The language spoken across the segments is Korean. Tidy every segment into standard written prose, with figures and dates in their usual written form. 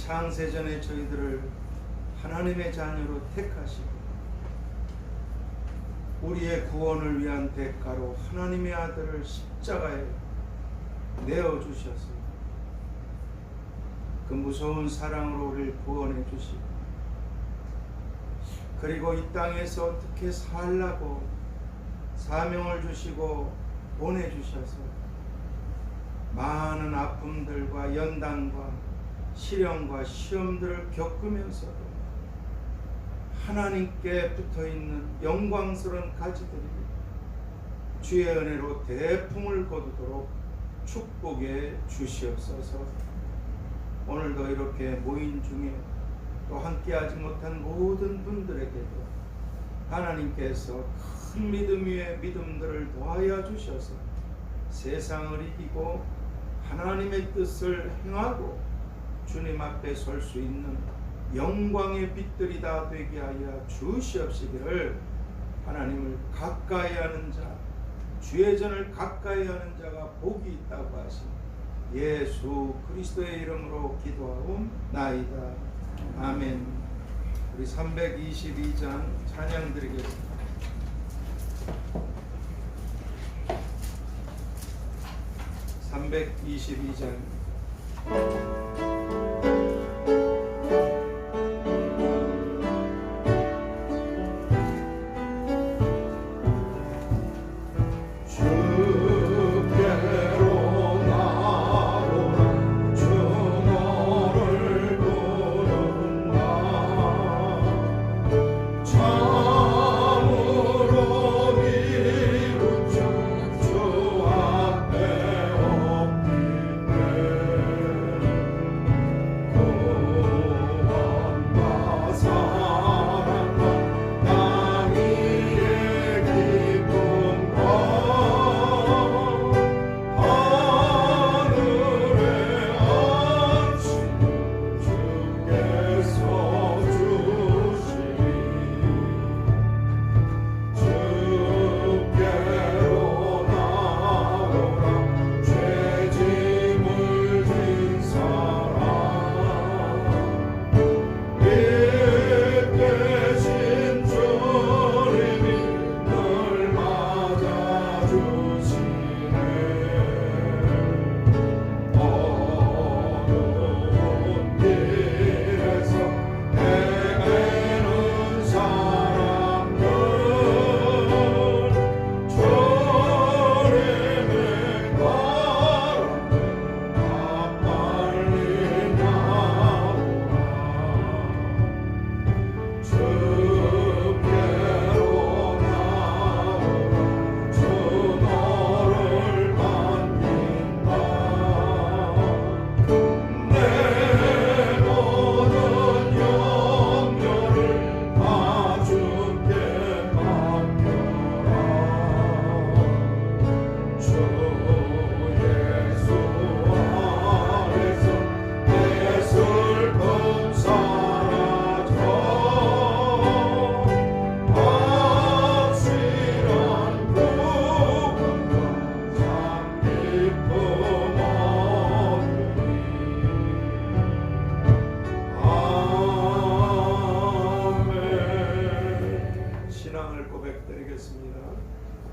창세전에 저희들을 하나님의 자녀로 택하시고 우리의 구원을 위한 대가로 하나님의 아들을 십자가에 내어주셔서 그 무서운 사랑으로 우리를 구원해 주시고, 그리고 이 땅에서 어떻게 살라고 사명을 주시고 보내주셔서 많은 아픔들과 연단과 시련과 시험들을 겪으면서도 하나님께 붙어있는 영광스러운 가지들이 주의 은혜로 대풍을 거두도록 축복해 주시옵소서. 오늘도 이렇게 모인 중에 또 함께하지 못한 모든 분들에게도 하나님께서 큰 믿음 위에 믿음들을 더하여 주셔서 세상을 이기고 하나님의 뜻을 행하고 주님 앞에 설 수 있는 영광의 빛들이 다 되게 하여 주시옵시기를, 하나님을 가까이 하는 자, 주의 전을 가까이 하는 자가 복이 있다고 하신 예수 그리스도의 이름으로 기도하옵나이다. 아멘. 우리 322장 찬양 드리겠습니다. 322장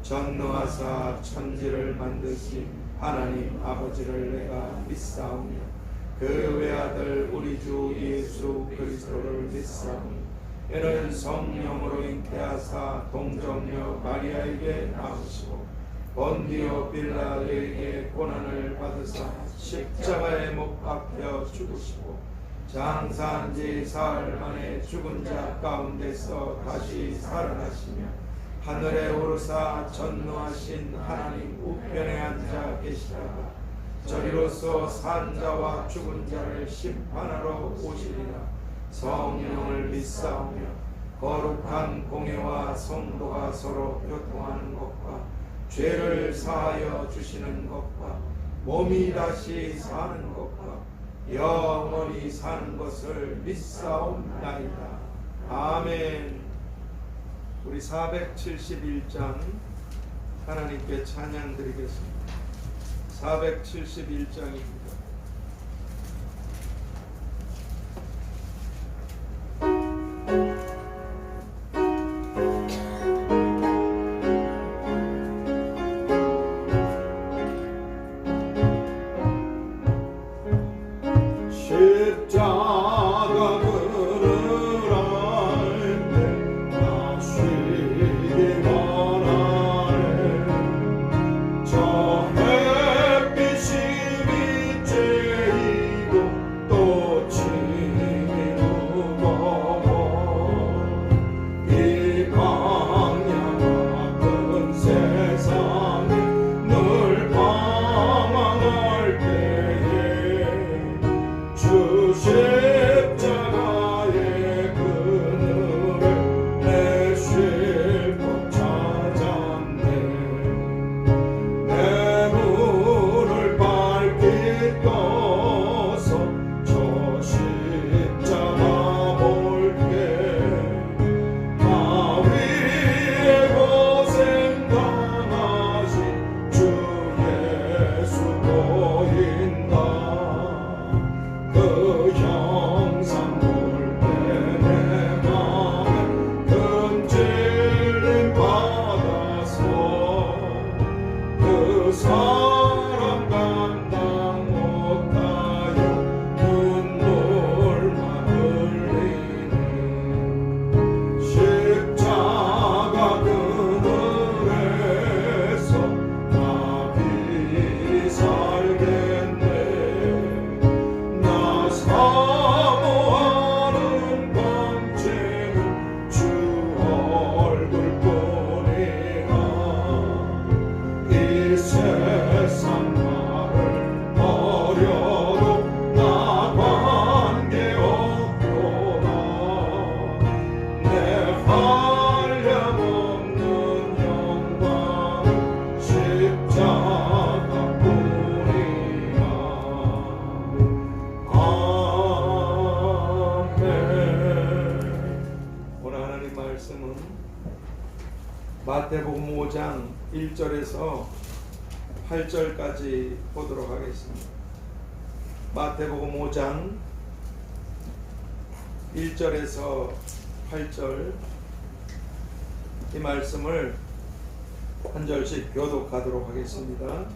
전능하사 천지를 만드신 하나님 아버지를 내가 믿사오며 그 외아들 우리 주 예수 그리스도를 믿사오며 이는 성령으로 잉태하사 동정녀 마리아에게 나오시고 본디오 빌라에게 고난을 받으사 십자가에 못 박혀 죽으시고 장사한 지 사흘 만에 죽은 자 가운데서 다시 살아나시며 하늘에 오르사 전능하신 하나님 우편에 앉아 계시다가 저리로서 산 자와 죽은 자를 심판하러 오시리라. 성령을 믿사오며 거룩한 공회와 성도가 서로 교통하는 것과 죄를 사하여 주시는 것과 몸이 다시 사는 것과 영원히 사는 것을 믿사옵나이다. 아멘. 우리 471장 하나님께 찬양 드리겠습니다. 471장입니다. 말씀은 마태복음 5장 1절에서 8절까지 보도록 하겠습니다. 마태복음 5장 1절에서 8절 이 말씀을 한 절씩 교독하도록 하겠습니다.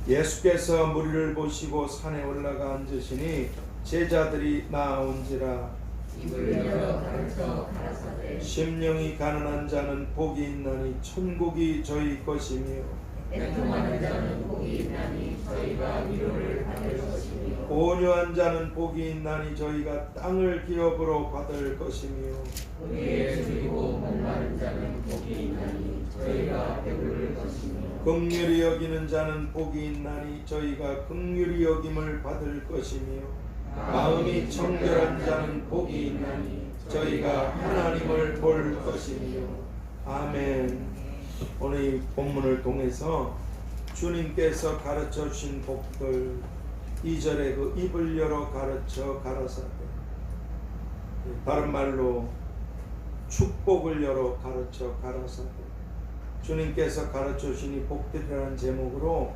예수께서 무리를 보시고 산에 올라가 앉으시니 제자들이 나아온지라. 입을 열어 가르쳐 가라사대 심령이 가난한 자는 복이 있나니 천국이 저희 것이며 애통하는 자는 복이 있나니 저희가 위로를 받을 것이며 온유한 자는 복이 있나니 저희가 땅을 기업으로 받을 것이며 우리의 줄이고 목마른 자는 복이 있나니 저희가 배부를 것이며 긍휼히 여기는 자는 복이 있나니 저희가 긍휼히 여김을 받을 것이며 마음이 청결한 자는 복이 있나니 저희가 하나님을 볼 것이며. 아멘. 오늘 이 본문을 통해서 주님께서 가르쳐 주신 복들 2절에 그 입을 열어 가르쳐 가라사대, 다른 말로 축복을 열어 가르쳐 가라사대, 주님께서 가르쳐 주신 복들이라는 제목으로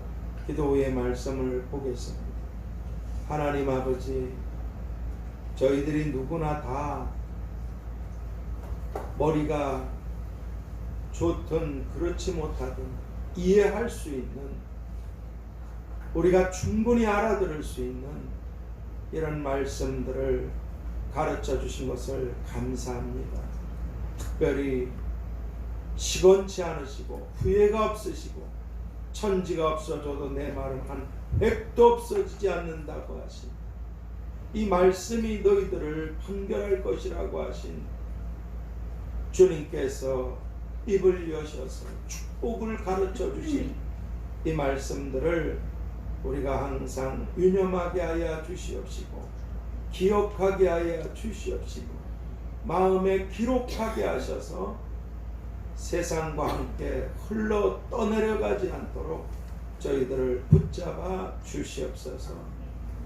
기도의 말씀을 보겠습니다. 하나님 아버지, 저희들이 누구나 다 머리가 좋든 그렇지 못하든 이해할 수 있는, 우리가 충분히 알아들을 수 있는 이런 말씀들을 가르쳐 주신 것을 감사합니다. 특별히 시건치 않으시고 후회가 없으시고 천지가 없어져도 내 말은 한 100도 없어지지 않는다고 하신 이 말씀이 너희들을 판결할 것이라고 하신 주님께서 입을 여셔서 축복을 가르쳐 주신 이 말씀들을 우리가 항상 유념하게 하여 주시옵시고 기억하게 하여 주시옵시고 마음에 기록하게 하셔서 세상과 함께 흘러 떠내려가지 않도록 저희들을 붙잡아 주시옵소서.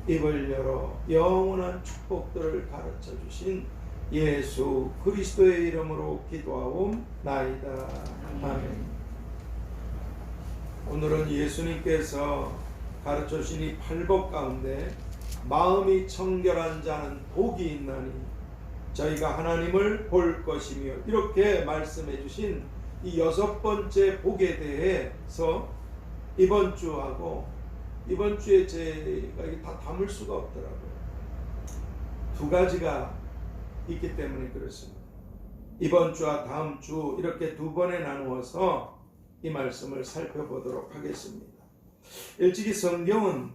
입을 열어 영원한 축복들을 가르쳐 주신 예수 그리스도의 이름으로 기도하옵나이다. 아멘. 오늘은 예수님께서 가르쳐 주신 이 팔복 가운데 마음이 청결한 자는 복이 있나니 저희가 하나님을 볼 것이며, 이렇게 말씀해 주신 이 6번째 복에 대해서 이번 주하고 이번 주에 제가 다 담을 수가 없더라고요. 두 가지가 있기 때문에 그렇습니다. 이번 주와 다음 주 이렇게 두 번에 나누어서 이 말씀을 살펴보도록 하겠습니다. 일찍이 성경은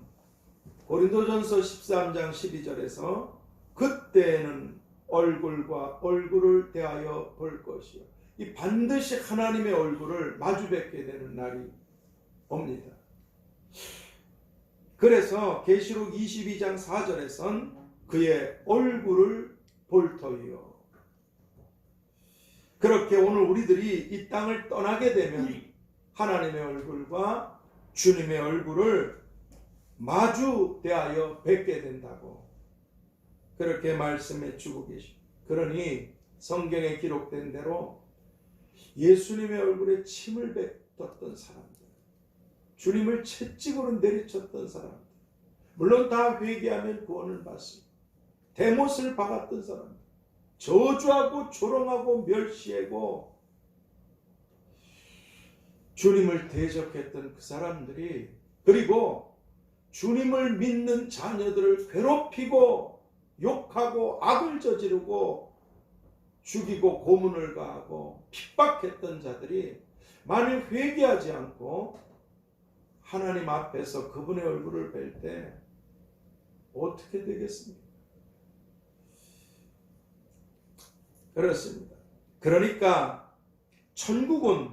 고린도전서 13장 12절에서 그때는 얼굴과 얼굴을 대하여 볼 것이요, 이 반드시 하나님의 얼굴을 마주 뵙게 되는 날이 옵니다. 그래서 계시록 22장 4절에선 그의 얼굴을 볼 터이요. 그렇게 오늘 우리들이 이 땅을 떠나게 되면 하나님의 얼굴과 주님의 얼굴을 마주 대하여 뵙게 된다고 그렇게 말씀해 주고 계십니다. 그러니 성경에 기록된 대로 예수님의 얼굴에 침을 뱉었던 사람들, 주님을 채찍으로 내리쳤던 사람들, 물론 다 회개하면 구원을 받습니다. 대못을 박았던 사람들, 저주하고 조롱하고 멸시하고 주님을 대적했던 그 사람들이, 그리고 주님을 믿는 자녀들을 괴롭히고 욕하고 악을 저지르고 죽이고 고문을 가하고 핍박했던 자들이 만일 회개하지 않고 하나님 앞에서 그분의 얼굴을 뵐 때 어떻게 되겠습니까? 그렇습니다. 그러니까 천국은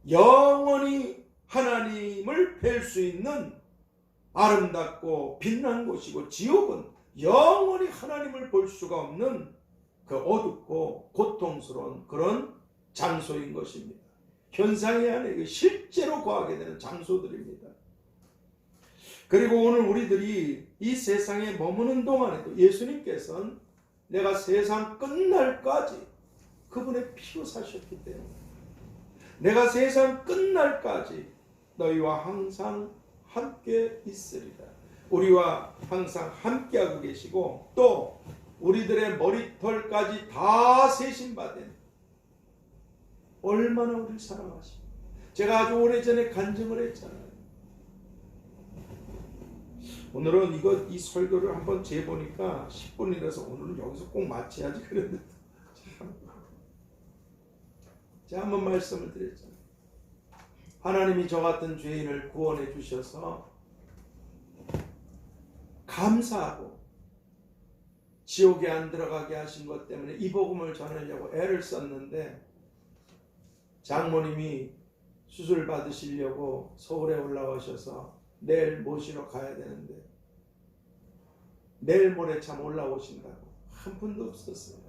영원히 하나님을 뵐 수 있는 아름답고 빛난 곳이고, 지옥은 영원히 하나님을 볼 수가 없는 그 어둡고 고통스러운 그런 장소인 것입니다. 현상이 아니고 실제로 거하게 되는 장소들입니다. 그리고 오늘 우리들이 이 세상에 머무는 동안에도 예수님께서는 내가 세상 끝날까지 그분의 피로 사셨기 때문에 내가 세상 끝날까지 너희와 항상 함께 있으리라. 우리와 항상 함께하고 계시고 또 우리들의 머리털까지 다 세심받은 얼마나 우리를 사랑하시고 제가 아주 오래전에 간증을 했잖아요. 오늘은 이 설교를 한번 재보니까 10분이라서 오늘은 여기서 꼭 마쳐야지 그랬는데 제가 한번 말씀을 드렸잖아요. 하나님이 저 같은 죄인을 구원해 주셔서 감사하고 지옥에 안 들어가게 하신 것 때문에 이 복음을 전하려고 애를 썼는데 장모님이 수술 받으시려고 서울에 올라오셔서 내일 모시러 가야 되는데 내일 모레 참 올라오신다고 한 푼도 없었어요.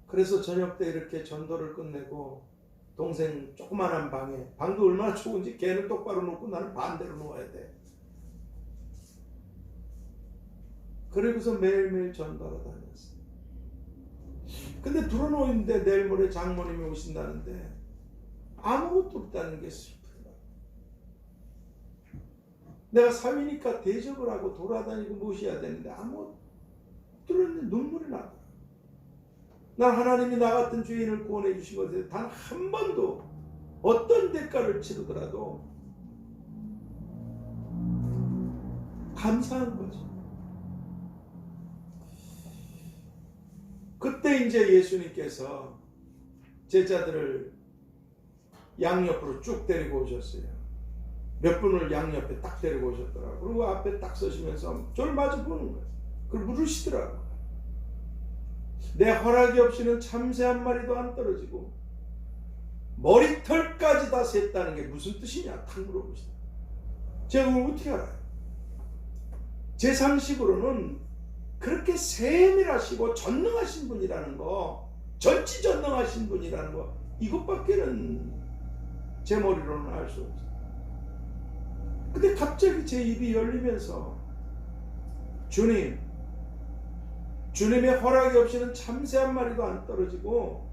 그래서 저녁 때 이렇게 전도를 끝내고 동생 조그만한 방도 얼마나 좋은지 걔는 똑바로 놓고 나는 반대로 누워야 돼. 그러고서 매일매일 전도하러 다녔어요. 근데 들어놓는데 내일 모레 장모님이 오신다는데 아무것도 없다는 게 슬프더라. 내가 사위니까 대접을 하고 돌아다니고 모셔야 되는데 아무것도 들었는데 눈물이 나더라. 난 하나님이 나 같은 죄인을 구원해 주신 것에 단 한 번도 어떤 대가를 치르더라도 감사한 거죠. 그때 이제 예수님께서 제자들을 양옆으로 쭉 데리고 오셨어요. 몇 분을 양옆에 딱 데리고 오셨더라고요. 그리고 앞에 딱 서시면서 저를 마주 보는 거예요. 그걸 물으시더라고요. 내 허락이 없이는 참새 한 마리도 안 떨어지고 머리털까지 다 셌다는 게 무슨 뜻이냐 탁 물어보시더라고요. 제가 그걸 어떻게 알아요? 제 상식으로는 그렇게 세밀하시고 전능하신 분이라는 거, 전지전능하신 분이라는 거 이것밖에는 제 머리로는 알 수 없어요. 근데 갑자기 제 입이 열리면서 주님의 허락이 없이는 참새 한 마리도 안 떨어지고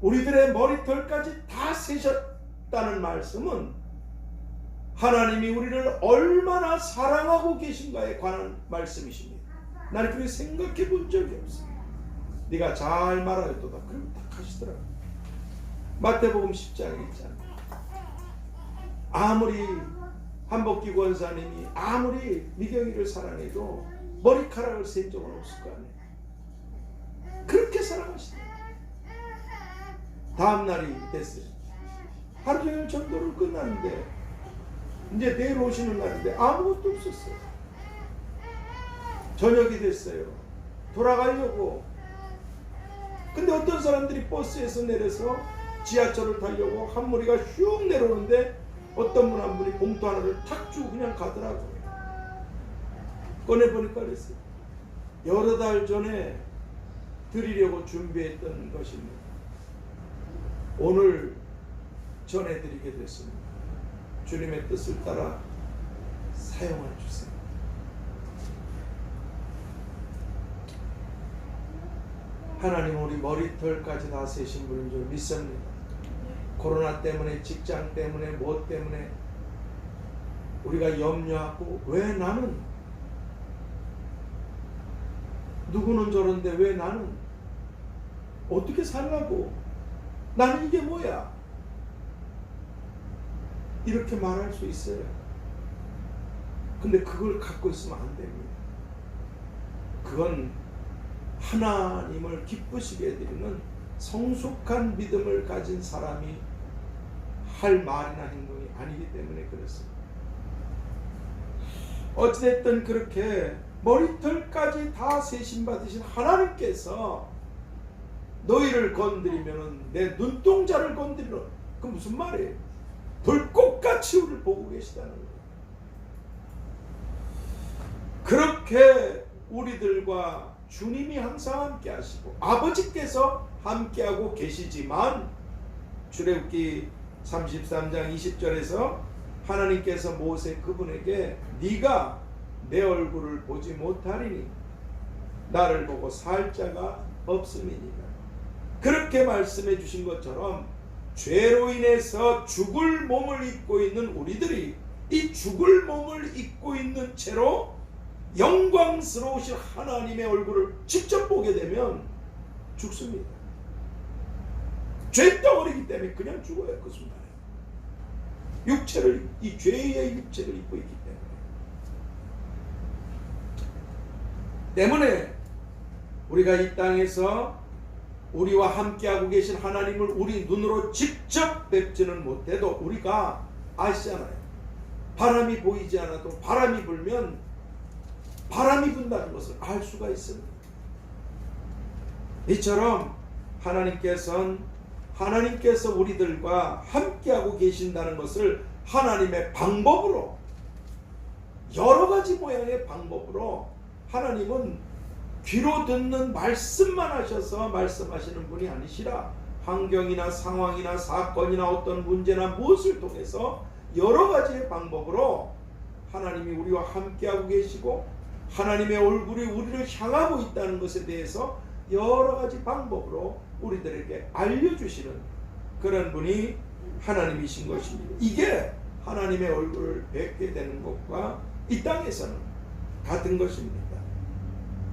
우리들의 머리털까지 다 세셨다는 말씀은 하나님이 우리를 얼마나 사랑하고 계신가에 관한 말씀이십니다. 나는 그렇게 생각해 본 적이 없어요. 네가 잘 말하였도다. 그럼 딱 하시더라고요. 마태복음 10장에 있잖아요. 아무리 한복기 권사님이 아무리 미경이를 사랑해도 머리카락을 센 적은 없을 거 아니에요. 그렇게 사랑하시다. 다음 날이 됐어요. 하루 종일 전도를 끝났는데 이제 내일 오시는 날인데 아무것도 없었어요. 저녁이 됐어요. 돌아가려고. 근데 어떤 사람들이 버스에서 내려서 지하철을 타려고 한 무리가 슉 내려오는데 어떤 분 한 분이 봉투 하나를 탁 주고 그냥 가더라고요. 꺼내보니까 그랬어요. 여러 달 전에 드리려고 준비했던 것입니다. 오늘 전해드리게 됐습니다. 주님의 뜻을 따라 사용해 주세요. 하나님은 우리 머리털까지 다 세신 분인 줄 믿습니다. 코로나 때문에, 직장 때문에, 무엇 때문에 우리가 염려하고 왜 나는? 누구는 저런데 왜 나는? 어떻게 살라고? 나는 이게 뭐야? 이렇게 말할 수 있어요. 근데 그걸 갖고 있으면 안 됩니다. 그건 하나님을 기쁘시게 해드리는 성숙한 믿음을 가진 사람이 할 말이나 행동이 아니기 때문에 그렇습니다. 어찌됐든 그렇게 머리털까지 다 세심받으신 하나님께서 너희를 건드리면 내 눈동자를 건드리는 그 무슨 말이에요? 불꽃같이 우리를 보고 계시다는 거예요. 그렇게 우리들과 주님이 항상 함께 하시고 아버지께서 함께하고 계시지만 출애굽기 33장 20절에서 하나님께서 모세 그분에게 네가 내 얼굴을 보지 못하리니 나를 보고 살 자가 없음이니라. 그렇게 말씀해 주신 것처럼 죄로 인해서 죽을 몸을 입고 있는 우리들이 이 죽을 몸을 입고 있는 채로 영광스러우신 하나님의 얼굴을 직접 보게 되면 죽습니다. 죄덩어리이기 때문에 그냥 죽어요. 그 순간에 육체를, 이 죄의 육체를 입고 있기 때문에 우리가 이 땅에서 우리와 함께하고 계신 하나님을 우리 눈으로 직접 뵙지는 못해도 우리가 아시잖아요. 바람이 보이지 않아도 바람이 불면 바람이 분다는 것을 알 수가 있습니다. 이처럼 하나님께서 우리들과 함께하고 계신다는 것을 하나님의 방법으로, 여러 가지 모양의 방법으로, 하나님은 귀로 듣는 말씀만 하셔서 말씀하시는 분이 아니시라 환경이나 상황이나 사건이나 어떤 문제나 무엇을 통해서 여러 가지의 방법으로 하나님이 우리와 함께하고 계시고 하나님의 얼굴이 우리를 향하고 있다는 것에 대해서 여러 가지 방법으로 우리들에게 알려주시는 그런 분이 하나님이신 것입니다. 이게 하나님의 얼굴을 뵙게 되는 것과 이 땅에서는 같은 것입니다.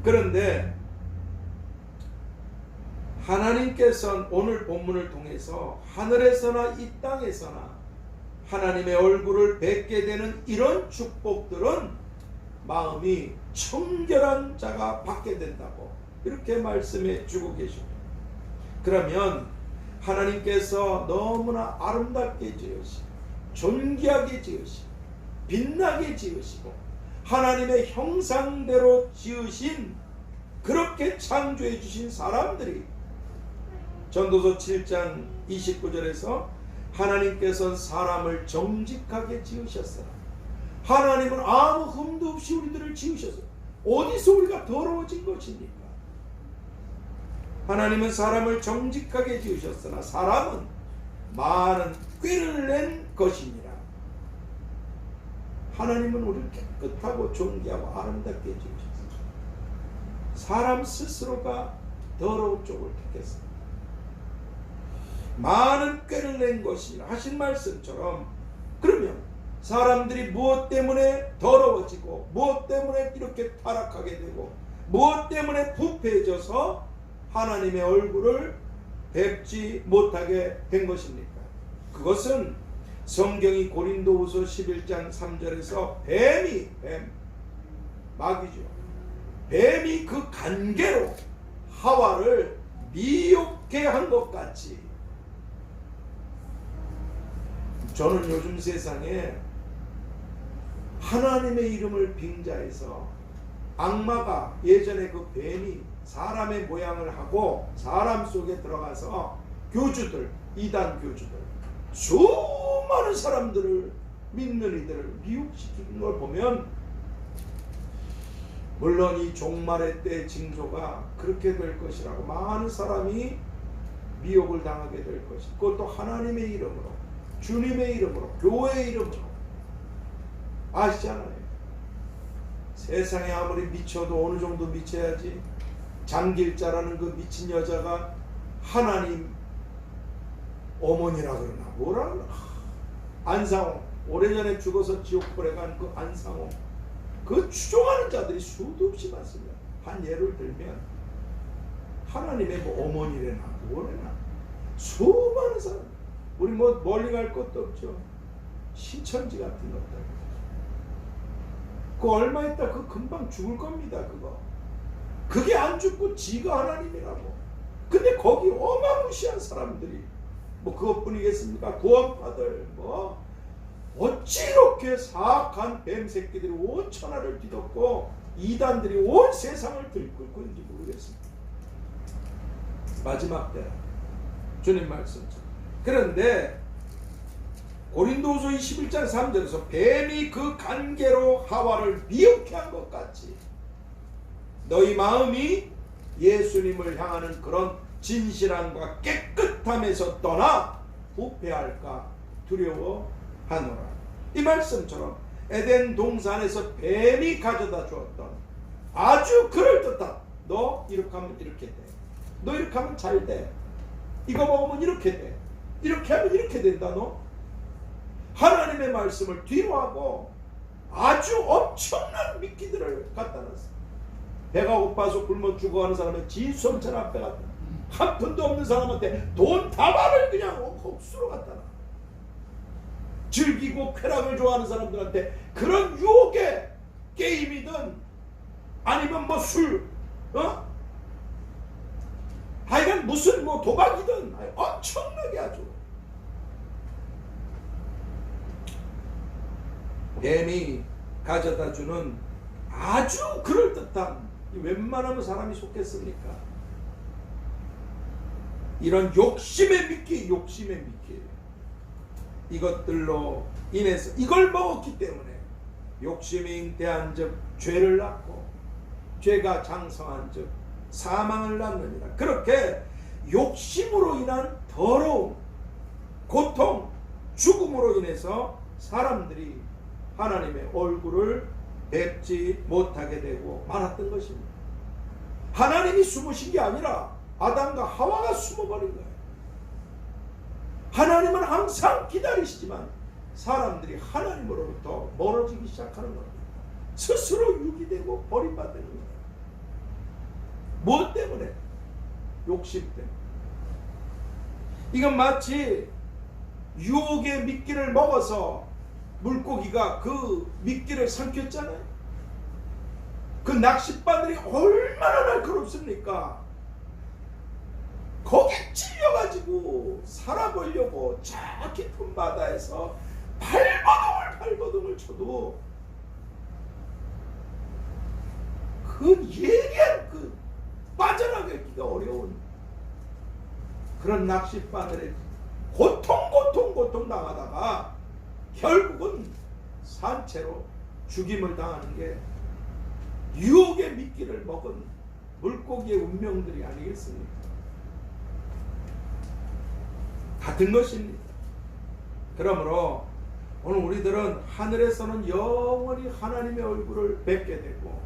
그런데 하나님께서는 오늘 본문을 통해서 하늘에서나 이 땅에서나 하나님의 얼굴을 뵙게 되는 이런 축복들은 마음이 청결한 자가 받게 된다고 이렇게 말씀해 주고 계십니다. 그러면 하나님께서 너무나 아름답게 지으시고 존귀하게 지으시고 빛나게 지으시고 하나님의 형상대로 지으신, 그렇게 창조해 주신 사람들이 전도서 7장 29절에서 하나님께서는 사람을 정직하게 지으셨으나 하나님은 아무 흠도 없이 우리들을 지으셨어요. 어디서 우리가 더러워진 것입니까? 하나님은 사람을 정직하게 지으셨으나 사람은 많은 꾀를 낸 것이니라. 하나님은 우리를 깨끗하고 존귀하고 아름답게 지으셨습니다. 사람 스스로가 더러운 쪽을 택했습니다. 많은 꾀를 낸 것이라 하신 말씀처럼, 그러면 사람들이 무엇 때문에 더러워지고 무엇 때문에 이렇게 타락하게 되고 무엇 때문에 부패해져서 하나님의 얼굴을 뵙지 못하게 된 것입니까? 그것은 성경이 고린도후서 11장 3절에서 마귀죠. 뱀이 그 간계로 하와를 미혹해 한 것 같이, 저는 요즘 세상에 하나님의 이름을 빙자해서 악마가, 예전에 그 뱀이 사람의 모양을 하고 사람 속에 들어가서 교주들, 이단 교주들, 수많은 사람들을, 믿는 이들을 미혹시키는 걸 보면, 물론 이 종말의 때 징조가 그렇게 될 것이라고 많은 사람이 미혹을 당하게 될 것이, 그것도 하나님의 이름으로, 주님의 이름으로, 교회의 이름으로. 아시잖아요. 세상에 아무리 미쳐도 어느 정도 미쳐야지. 장길자라는 그 미친 여자가 하나님 어머니라 그러나 뭐라 그러나, 안상홍, 오래전에 죽어서 지옥불에 간 그 안상홍, 그 추종하는 자들이 수도 없이 많습니다. 한 예를 들면 하나님의 뭐 어머니래나 뭐래나 수많은 사람, 우리 뭐 멀리 갈 것도 없죠. 신천지 같은 것들, 그 얼마 있다 그 금방 죽을 겁니다. 그게 안 죽고 지가 하나님이라고. 근데 거기 어마무시한 사람들이 뭐 그것뿐이겠습니까? 구원파들, 뭐 어찌 이렇게 사악한 뱀 새끼들이 온 천하를 뒤덮고 이단들이 온 세상을 들끓고 있는지 모르겠습니다. 마지막 때 주님 말씀처럼. 그런데 고린도후서 21장 3절에서 뱀이 그 간계로 하와를 미혹해 한 것 같이 너희 마음이 예수님을 향하는 그런 진실함과 깨끗함에서 떠나 부패할까 두려워하노라. 이 말씀처럼 에덴 동산에서 뱀이 가져다 주었던 아주 그럴듯한 너 이렇게 하면 이렇게 돼. 너 이렇게 하면 잘 돼. 이거 먹으면 이렇게 돼. 이렇게 하면 이렇게 된다. 너 하나님의 말씀을 뒤로 하고 아주 엄청난 미끼들을 갖다 놨어. 배가 고파서 굶어 죽어가는 사람의 진수험천 앞에 갖다 놔. 한 푼도 없는 사람한테 돈 다발을 그냥 옥수로 갖다 놔. 즐기고 쾌락을 좋아하는 사람들한테 그런 유혹의 게임이든 아니면 뭐 술, 하여간 무슨 뭐 도박이든 엄청나게 아주 뱀이 가져다주는 아주 그럴듯한, 웬만하면 사람이 속겠습니까? 이런 욕심의 미끼, 욕심의 미끼. 이것들로 인해서 이걸 먹었기 때문에 욕심이 잉태한 즉 죄를 낳고 죄가 장성한 즉 사망을 낳느니라. 그렇게 욕심으로 인한 더러움, 고통, 죽음으로 인해서 사람들이 하나님의 얼굴을 뵙지 못하게 되고 말았던 것입니다. 하나님이 숨으신 게 아니라 아담과 하와가 숨어버린 거예요. 하나님은 항상 기다리시지만 사람들이 하나님으로부터 멀어지기 시작하는 겁니다. 스스로 유기되고 버림받는 거예요. 무엇 때문에? 욕심 때문에. 이건 마치 유혹의 미끼를 먹어서 물고기가 그 미끼를 삼켰잖아요. 그 낚싯바늘이 얼마나 날카롭습니까? 거기에 찔려가지고 살아보려고 저 깊은 바다에서 발버둥을 쳐도 그 예리한 그 빠져나가기가 어려운 그런 낚싯바늘에 고통 당하다가 결국은 산채로 죽임을 당하는 게 유혹의 미끼를 먹은 물고기의 운명들이 아니겠습니까? 같은 것입니다. 그러므로 오늘 우리들은 하늘에서는 영원히 하나님의 얼굴을 뵙게 되고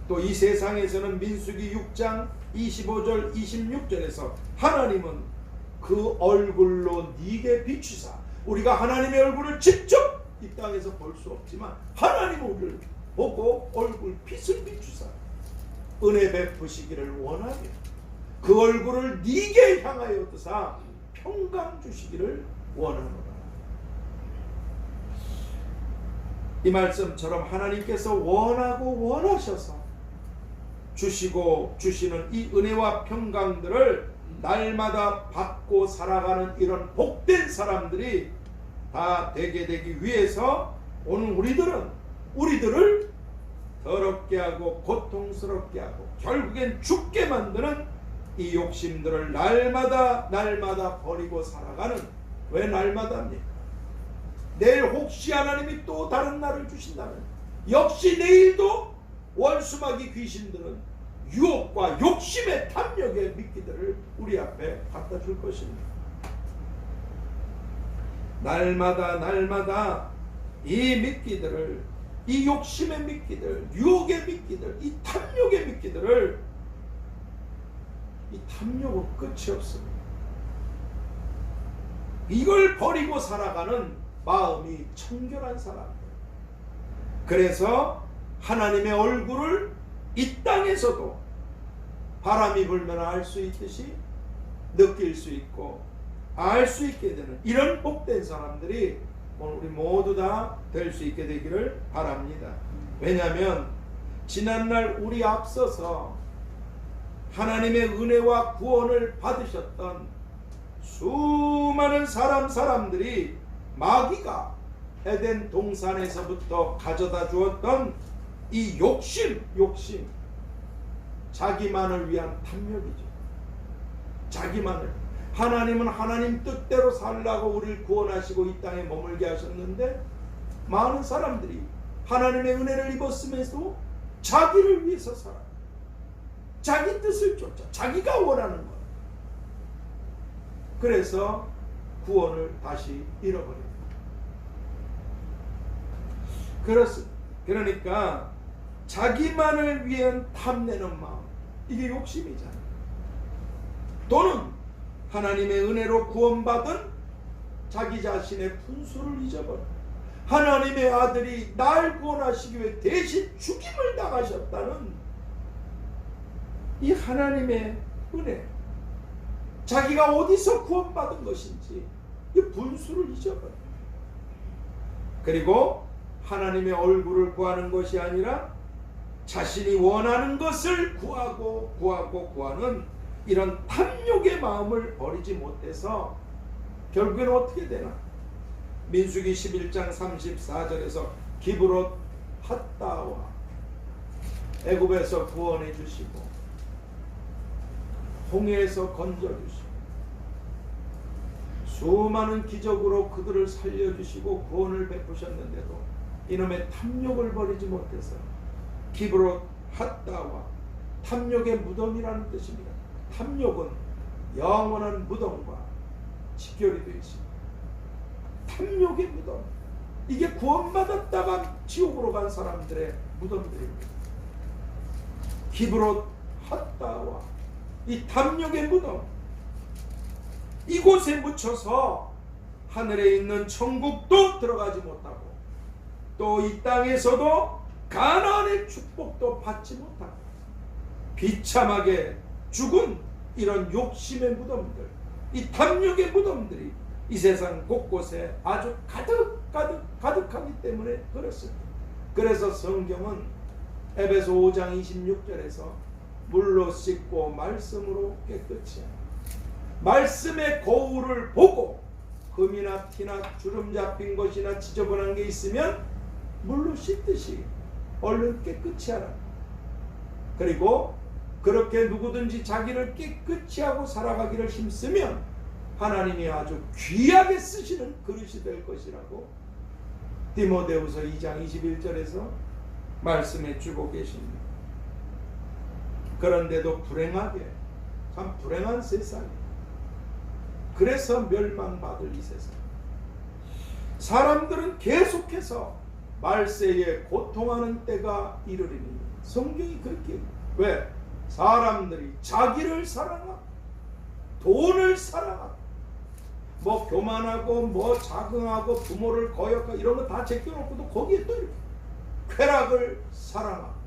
또 이 세상에서는 민수기 6장 25절 26절에서 하나님은 그 얼굴로 네게 비추사, 우리가 하나님의 얼굴을 직접 이 땅에서 볼 수 없지만 하나님 우리를 보고 얼굴 빛을 비추사 은혜 베푸시기를 원하며 그 얼굴을 네게 향하여 드사 평강 주시기를 원하노라. 이 말씀처럼 하나님께서 원하고 원하셔서 주시고 주시는 이 은혜와 평강들을 날마다 받고 살아가는 이런 복된 사람들이 다 되게 되기 위해서 오늘 우리들을 더럽게 하고 고통스럽게 하고 결국엔 죽게 만드는 이 욕심들을 날마다 버리고 살아가는, 왜 날마다입니까? 내일 혹시 하나님이 또 다른 날을 주신다면 역시 내일도 원수마귀 귀신들은 유혹과 욕심의 탐욕의 미끼들을 우리 앞에 갖다 줄 것입니다. 날마다 이 미끼들을, 이 욕심의 미끼들, 유혹의 미끼들, 이 탐욕의 미끼들을, 이 탐욕은 끝이 없습니다. 이걸 버리고 살아가는 마음이 청결한 사람들. 그래서 하나님의 얼굴을 이 땅에서도 바람이 불면 알 수 있듯이 느낄 수 있고 알 수 있게 되는 이런 복된 사람들이 오늘 우리 모두 다 될 수 있게 되기를 바랍니다. 왜냐하면 지난날 우리 앞서서 하나님의 은혜와 구원을 받으셨던 수많은 사람들이 마귀가 에덴 동산에서부터 가져다 주었던 이 욕심, 자기만을 위한 탐욕이죠. 자기만을. 하나님은 하나님 뜻대로 살라고 우리를 구원하시고 이 땅에 머물게 하셨는데 많은 사람들이 하나님의 은혜를 입었음에도 자기를 위해서 살아. 자기 뜻을 쫓아. 자기가 원하는 것. 그래서 구원을 다시 잃어버립니다. 그렇습니다. 그러니까 자기만을 위한 탐내는 마음, 이게 욕심이잖아. 또는 하나님의 은혜로 구원받은 자기 자신의 분수를 잊어버려. 하나님의 아들이 날 구원하시기 위해 대신 죽임을 당하셨다는 이 하나님의 은혜, 자기가 어디서 구원받은 것인지 이 분수를 잊어버려. 그리고 하나님의 얼굴을 구하는 것이 아니라 자신이 원하는 것을 구하는 이런 탐욕의 마음을 버리지 못해서 결국엔 어떻게 되나? 민수기 11장 34절에서 기브롯 핫다와 애굽에서 구원해 주시고 홍해에서 건져 주시고 수많은 기적으로 그들을 살려주시고 구원을 베푸셨는데도 이놈의 탐욕을 버리지 못해서 기브롯 핫다와, 탐욕의 무덤이라는 뜻입니다. 탐욕은 영원한 무덤과 직결이 되어 있습니다. 탐욕의 무덤, 이게 구원받았다가 지옥으로 간 사람들의 무덤들입니다. 기브롯 핫다와 이 탐욕의 무덤, 이곳에 묻혀서 하늘에 있는 천국도 들어가지 못하고 또 이 땅에서도 가나안의 축복도 받지 못하고 비참하게 죽은 이런 욕심의 무덤들, 이 탐욕의 무덤들이 이 세상 곳곳에 아주 가득하기 때문에 그렇습니다. 그래서 성경은 에베소 5장 26절에서 물로 씻고 말씀으로 깨끗이 하라. 말씀의 거울을 보고 금이나 티나 주름 잡힌 것이나 지저분한 게 있으면 물로 씻듯이 얼른 깨끗이 하라. 그리고 그렇게 누구든지 자기를 깨끗이 하고 살아가기를 힘쓰면 하나님이 아주 귀하게 쓰시는 그릇이 될 것이라고 디모데후서 2장 21절에서 말씀해 주고 계십니다. 그런데도 불행하게, 참 불행한 세상이에요. 그래서 멸망받을 이 세상. 사람들은 계속해서 말세에 고통하는 때가 이르리니, 성경이 그렇게 얘기해요. 왜? 사람들이 자기를 사랑하고 돈을 사랑하고 뭐 교만하고 뭐 자긍하고 부모를 거역하고 이런 거 다 제껴놓고도 거기에 또 이렇게 쾌락을 사랑하고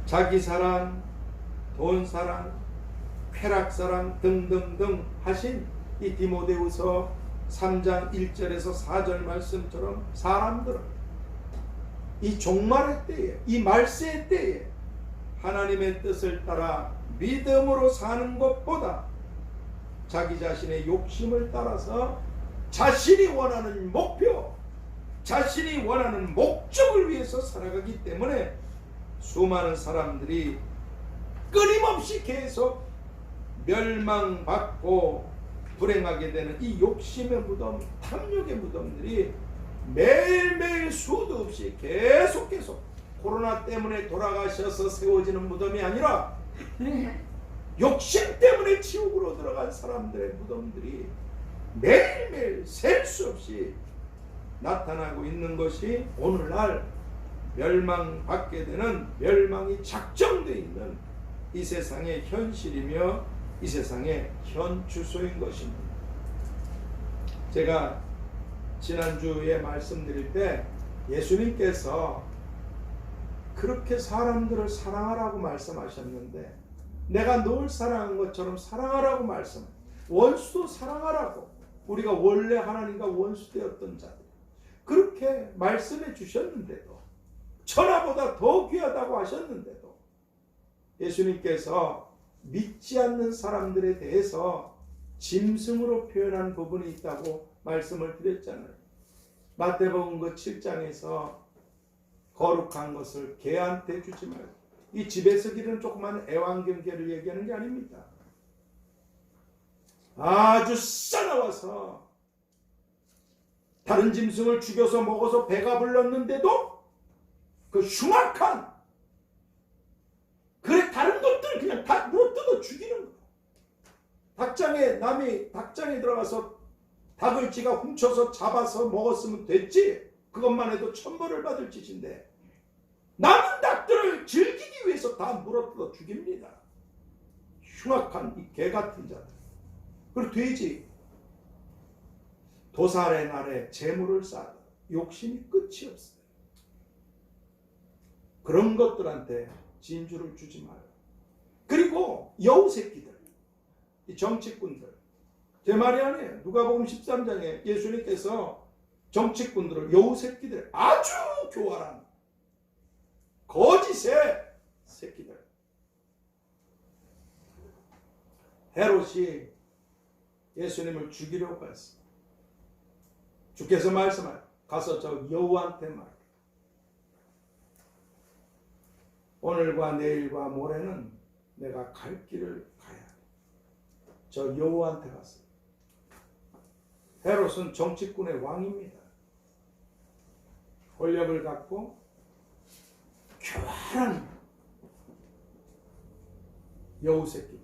자기 사랑, 돈 사랑, 쾌락 사랑 등등등 하신 이 디모데후서 3장 1절에서 4절 말씀처럼 사람들은 이 종말의 때에, 이 말세의 때에 하나님의 뜻을 따라 믿음으로 사는 것보다 자기 자신의 욕심을 따라서 자신이 원하는 목표, 자신이 원하는 목적을 위해서 살아가기 때문에 수많은 사람들이 끊임없이 계속 멸망받고 불행하게 되는 이 욕심의 무덤, 탐욕의 무덤들이 매일매일 수도 없이 계속 코로나 때문에 돌아가셔서 세워지는 무덤이 아니라 욕심 때문에 지옥으로 들어간 사람들의 무덤들이 매일매일 셀 수 없이 나타나고 있는 것이 오늘날 멸망받게 되는, 멸망이 작정되어 있는 이 세상의 현실이며 이 세상의 현 주소인 것입니다. 제가 지난주에 말씀드릴 때 예수님께서 그렇게 사람들을 사랑하라고 말씀하셨는데, 내가 널 사랑한 것처럼 사랑하라고 말씀, 원수도 사랑하라고, 우리가 원래 하나님과 원수되었던 자들 그렇게 말씀해 주셨는데도, 천하보다 더 귀하다고 하셨는데도 예수님께서 믿지 않는 사람들에 대해서 짐승으로 표현한 부분이 있다고 말씀을 드렸잖아요. 마태복음 그 7장에서 거룩한 것을 개한테 주지 말고, 이 집에서 기르는 조그만 애완견개를 얘기하는 게 아닙니다. 아주 싸나워서 다른 짐승을 죽여서 먹어서 배가 불렀는데도 그 흉악한, 그래 다른 것들을 그냥 다 물어뜯어 죽이는 거예요. 닭장에 들어가서 닭을 지가 훔쳐서 잡아서 먹었으면 됐지, 그것만 해도 천벌을 받을 짓인데 남은 닭들을 즐기기 위해서 다 물어뜯어 죽입니다. 흉악한 이 개같은 자들. 그리고 돼지, 도살의 날에 재물을 쌓아 욕심이 끝이 없어요. 그런 것들한테 진주를 주지 마요. 그리고 여우 새끼들, 이 정치꾼들, 제 말이 아니에요. 누가복음 13장에 예수님께서 정치꾼들을 여우 새끼들, 아주 교활한 거짓의 새끼들. 헤롯이 예수님을 죽이려고 했어. 주께서 말씀하여 가서 저 여우한테 말해. 오늘과 내일과 모레는 내가 갈 길을 가야 돼. 저 여우한테 갔어요. 헤롯은 정치꾼의 왕입니다. 권력을 갖고 교활한 여우 새끼.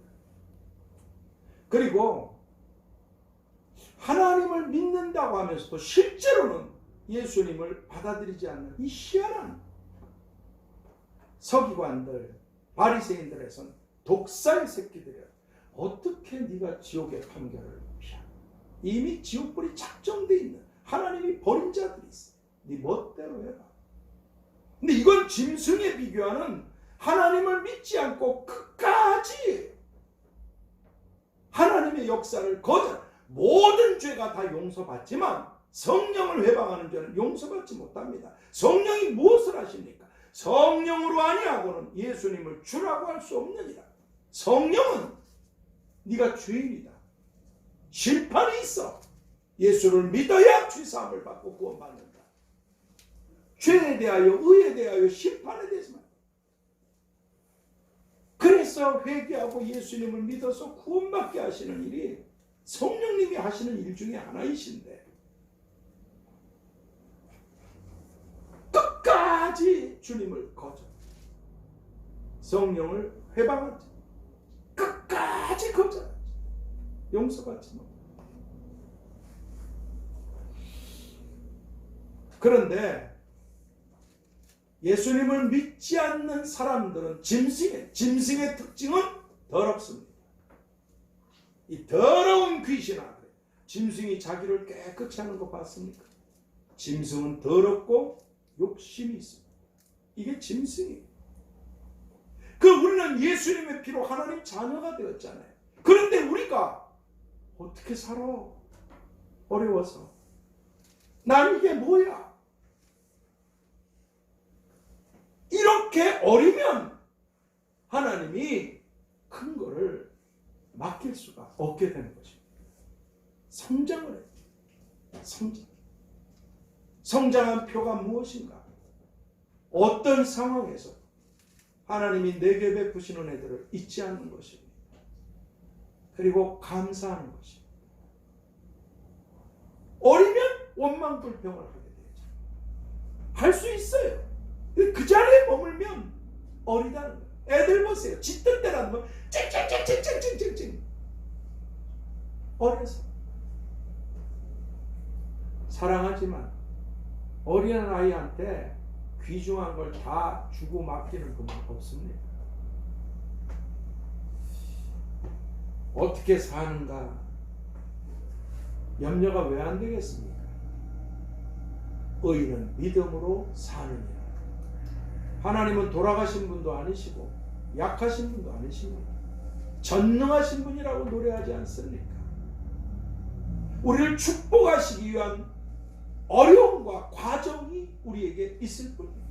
그리고 하나님을 믿는다고 하면서도 실제로는 예수님을 받아들이지 않는 이 희한한 서기관들, 바리새인들에선 독사의 새끼들이야. 어떻게 네가 지옥의 판결을 피하냐? 이미 지옥불이 작정돼 있는 하나님이 버린 자들이 있어. 네 멋대로 해라. 근데 이건 짐승에 비교하는 하나님을 믿지 않고 끝까지 하나님의 역사를 거절. 모든 죄가 다 용서받지만 성령을 회방하는 죄는 용서받지 못합니다. 성령이 무엇을 하십니까? 성령으로 아니하고는 예수님을 주라고 할 수 없느니라. 성령은 네가 죄인이다. 심판이 있어. 예수를 믿어야 죄사함을 받고 구원받는다. 죄에 대하여, 의에 대하여, 심판에 대해서만. 그래서 회개하고 예수님을 믿어서 구원받게 하시는 일이 성령님이 하시는 일 중에 하나이신데 끝까지 주님을 거절, 성령을 회방하지, 끝까지 거절하지, 용서받지 못. 그런데 예수님을 믿지 않는 사람들은 짐승의 특징은 더럽습니다. 이 더러운 귀신아, 짐승이 자기를 깨끗이 하는 거 봤습니까? 짐승은 더럽고 욕심이 있습니다. 이게 짐승이에요. 우리는 예수님의 피로 하나님 자녀가 되었잖아요. 그런데 우리가 어떻게 살아? 어려워서. 난 이게 뭐야? 이렇게 어리면 하나님이 큰 거를 맡길 수가 없게 되는 것입니다. 성장을 해요. 성장한 표가 무엇인가? 어떤 상황에서 하나님이 내게 베푸시는 애들을 잊지 않는 것입니다. 그리고 감사하는 것입니다. 어리면 원망불평을 하게 되죠. 할 수 있어요. 그 자리에 머물면 어리다는 거예요. 애들 보세요. 짖던 때라는 거 찡찡찡찡찡찡찡찡 어려서 사랑하지만 어린아이한테 귀중한 걸 다 주고 맡기는 그만 없습니다. 어떻게 사는가 염려가 왜 안 되겠습니까? 의인은 믿음으로 사느니라. 하나님은 돌아가신 분도 아니시고 약하신 분도 아니십니다. 전능하신 분이라고 노래하지 않습니까? 우리를 축복하시기 위한 어려움과 과정이 우리에게 있을 뿐입니다.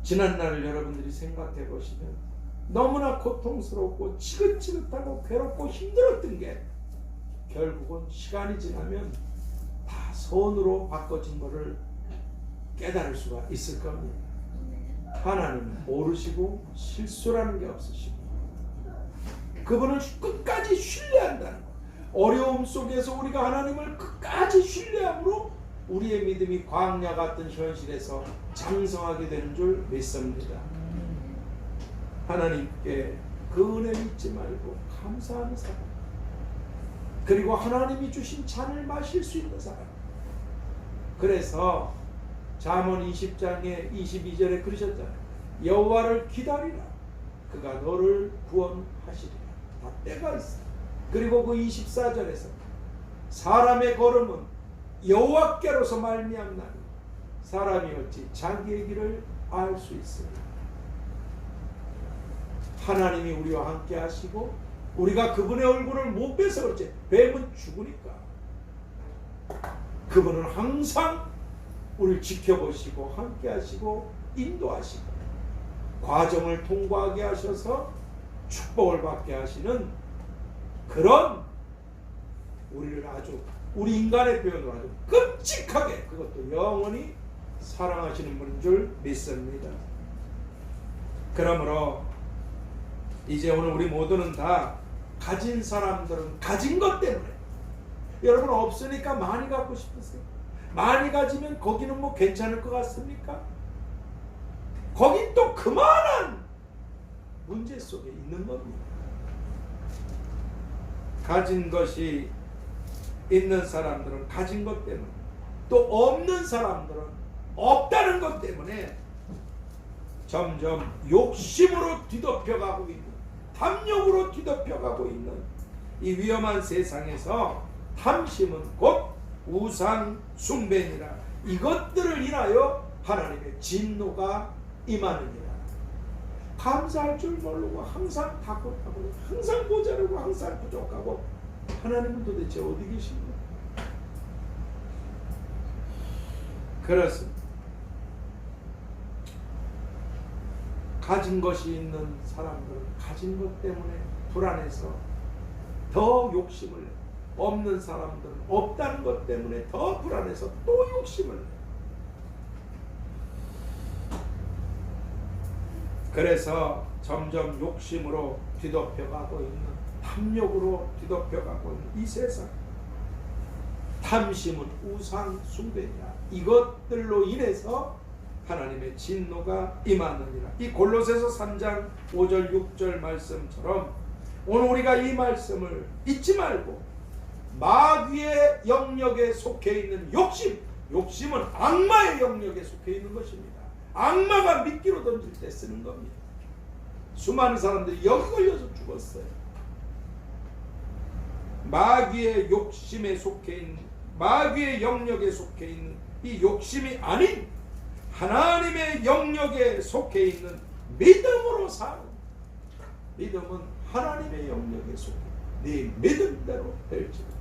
지난날을 여러분들이 생각해 보시면 너무나 고통스럽고 지긋지긋하고 괴롭고 힘들었던 게 결국은 시간이 지나면 다 선으로 바꿔진 것을 깨달을 수가 있을 겁니다. 하나님은 모르시고 실수라는 게 없으시고 그분을 끝까지 신뢰한다는 것. 어려움 속에서 우리가 하나님을 끝까지 신뢰함으로 우리의 믿음이 광야 같은 현실에서 장성하게 되는 줄 믿습니다. 하나님께 그 은혜 잊지 말고 감사하는 사람. 그리고 하나님이 주신 잔을 마실 수 있는 사람. 그래서 잠언 20장에 22절에 그러셨잖아요. 여호와를 기다리라. 그가 너를 구원하시리라. 다 때가 있어. 그리고 그 24절에서 사람의 걸음은 여호와께로서 말미암나니 사람이 어찌 자기의 길을 알 수 있으리라. 하나님이 우리와 함께 하시고 우리가 그분의 얼굴을 못 뵈서 그렇지. 뱀은 죽으니까. 그분은 항상 우리를 지켜보시고 함께 하시고 인도하시고 과정을 통과하게 하셔서 축복을 받게 하시는 그런 우리를 아주 우리 인간의 표현으로 아주 끔찍하게 그것도 영원히 사랑하시는 분인 줄 믿습니다. 그러므로 이제 오늘 우리 모두는 다 가진 사람들은 가진 것 때문에 여러분 없으니까 많이 갖고 싶으세요? 많이 가지면 거기는 뭐 괜찮을 것 같습니까? 거긴 또 그만한 문제 속에 있는 겁니다. 가진 것이 있는 사람들은 가진 것 때문에 또 없는 사람들은 없다는 것 때문에 점점 욕심으로 뒤덮여가고 있는 탐욕으로 뒤덮여가고 있는 이 위험한 세상에서 탐심은 곧 우상 숭배니라. 이것들을 인하여 하나님의 진노가 임하느니라. 감사할 줄 모르고 항상 다급하고 항상 모자르고 항상 부족하고 하나님은 도대체 어디 계신가? 그렇습니다. 가진 것이 있는 사람들은 가진 것 때문에 불안해서 더 욕심을 내요. 없는 사람들은 없다는 것 때문에 더 불안해서 또 욕심을 내요. 그래서 점점 욕심으로 뒤덮여가고 있는 탐욕으로 뒤덮여가고 있는 이 세상, 탐심은 우상 숭배이다. 이것들로 인해서 하나님의 진노가 임하느니라. 이 골로새서 3장 5절 6절 말씀처럼 오늘 우리가 이 말씀을 잊지 말고 마귀의 영역에 속해 있는 욕심은 악마의 영역에 속해 있는 것입니다. 악마가 미끼로 던질 때 쓰는 겁니다. 수많은 사람들이 여기 걸려서 죽었어요. 마귀의 욕심에 속해 있는, 마귀의 영역에 속해 있는 이 욕심이 아닌 하나님의 영역에 속해 있는 믿음으로 사는, 믿음은 하나님의 영역에 속해 네 믿음대로 될지어다.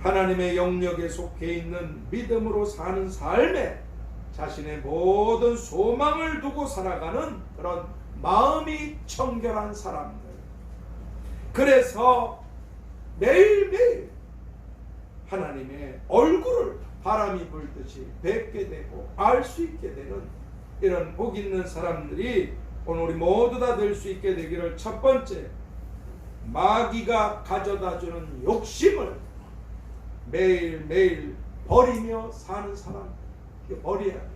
하나님의 영역에 속해 있는 믿음으로 사는 삶에 자신의 모든 소망을 두고 살아가는 그런 마음이 청결한 사람들, 그래서 매일매일 하나님의 얼굴을 바람이 불듯이 뵙게 되고 알 수 있게 되는 이런 복 있는 사람들이 오늘 우리 모두 다 될 수 있게 되기를. 첫 번째, 마귀가 가져다주는 욕심을 매일매일 버리며 사는 사람, 이거 버려야 돼.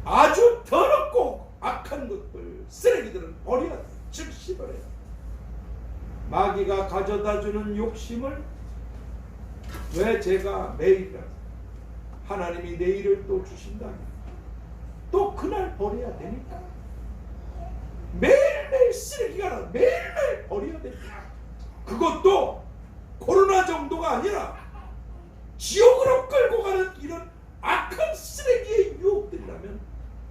아주 더럽고 악한 것들, 쓰레기들은 버려야 돼. 즉시 버려야 돼. 마귀가 가져다주는 욕심을 왜 제가 매일이라도 하나님이 내일을 또 주신다면 또 그날 버려야 되니까 매일매일 쓰레기가 나 매일매일 버려야 됩니다. 그것도 코로나 정도가 아니라 지옥으로 끌고 가는 이런 악한 쓰레기의 유혹들이라면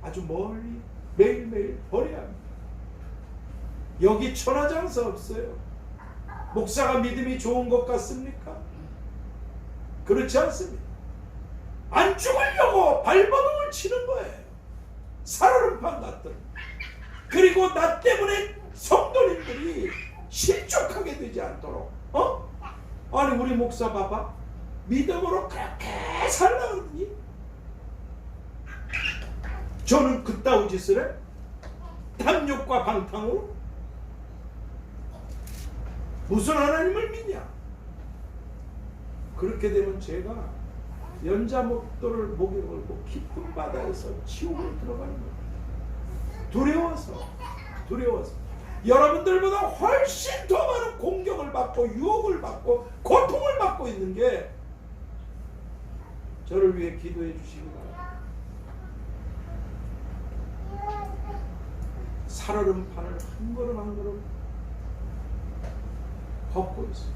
아주 멀리 매일매일 버려야 합니다. 여기 천하장사 없어요. 목사가 믿음이 좋은 것 같습니까? 그렇지 않습니다. 안 죽으려고 발버둥을 치는 거예요. 살얼음판 같은. 그리고 나 때문에 성도님들이 실족하게 되지 않도록, 아니 우리 목사 봐봐, 믿음으로 그렇게 살라더니 저는 그따위 짓을 해? 탐욕과 방탕으로? 무슨 하나님을 믿냐? 그렇게 되면 제가 연자 목도를 목에 걸고 깊은 바다에서 지옥으로 들어가는 거예요. 두려워서 여러분들보다 훨씬 더 많은 공격을 받고 유혹을 받고 고통을 받고 있는 게 저를 위해 기도해 주시기 바랍니다. 살얼음판을 한 걸음 한 걸음 걷고 있어요.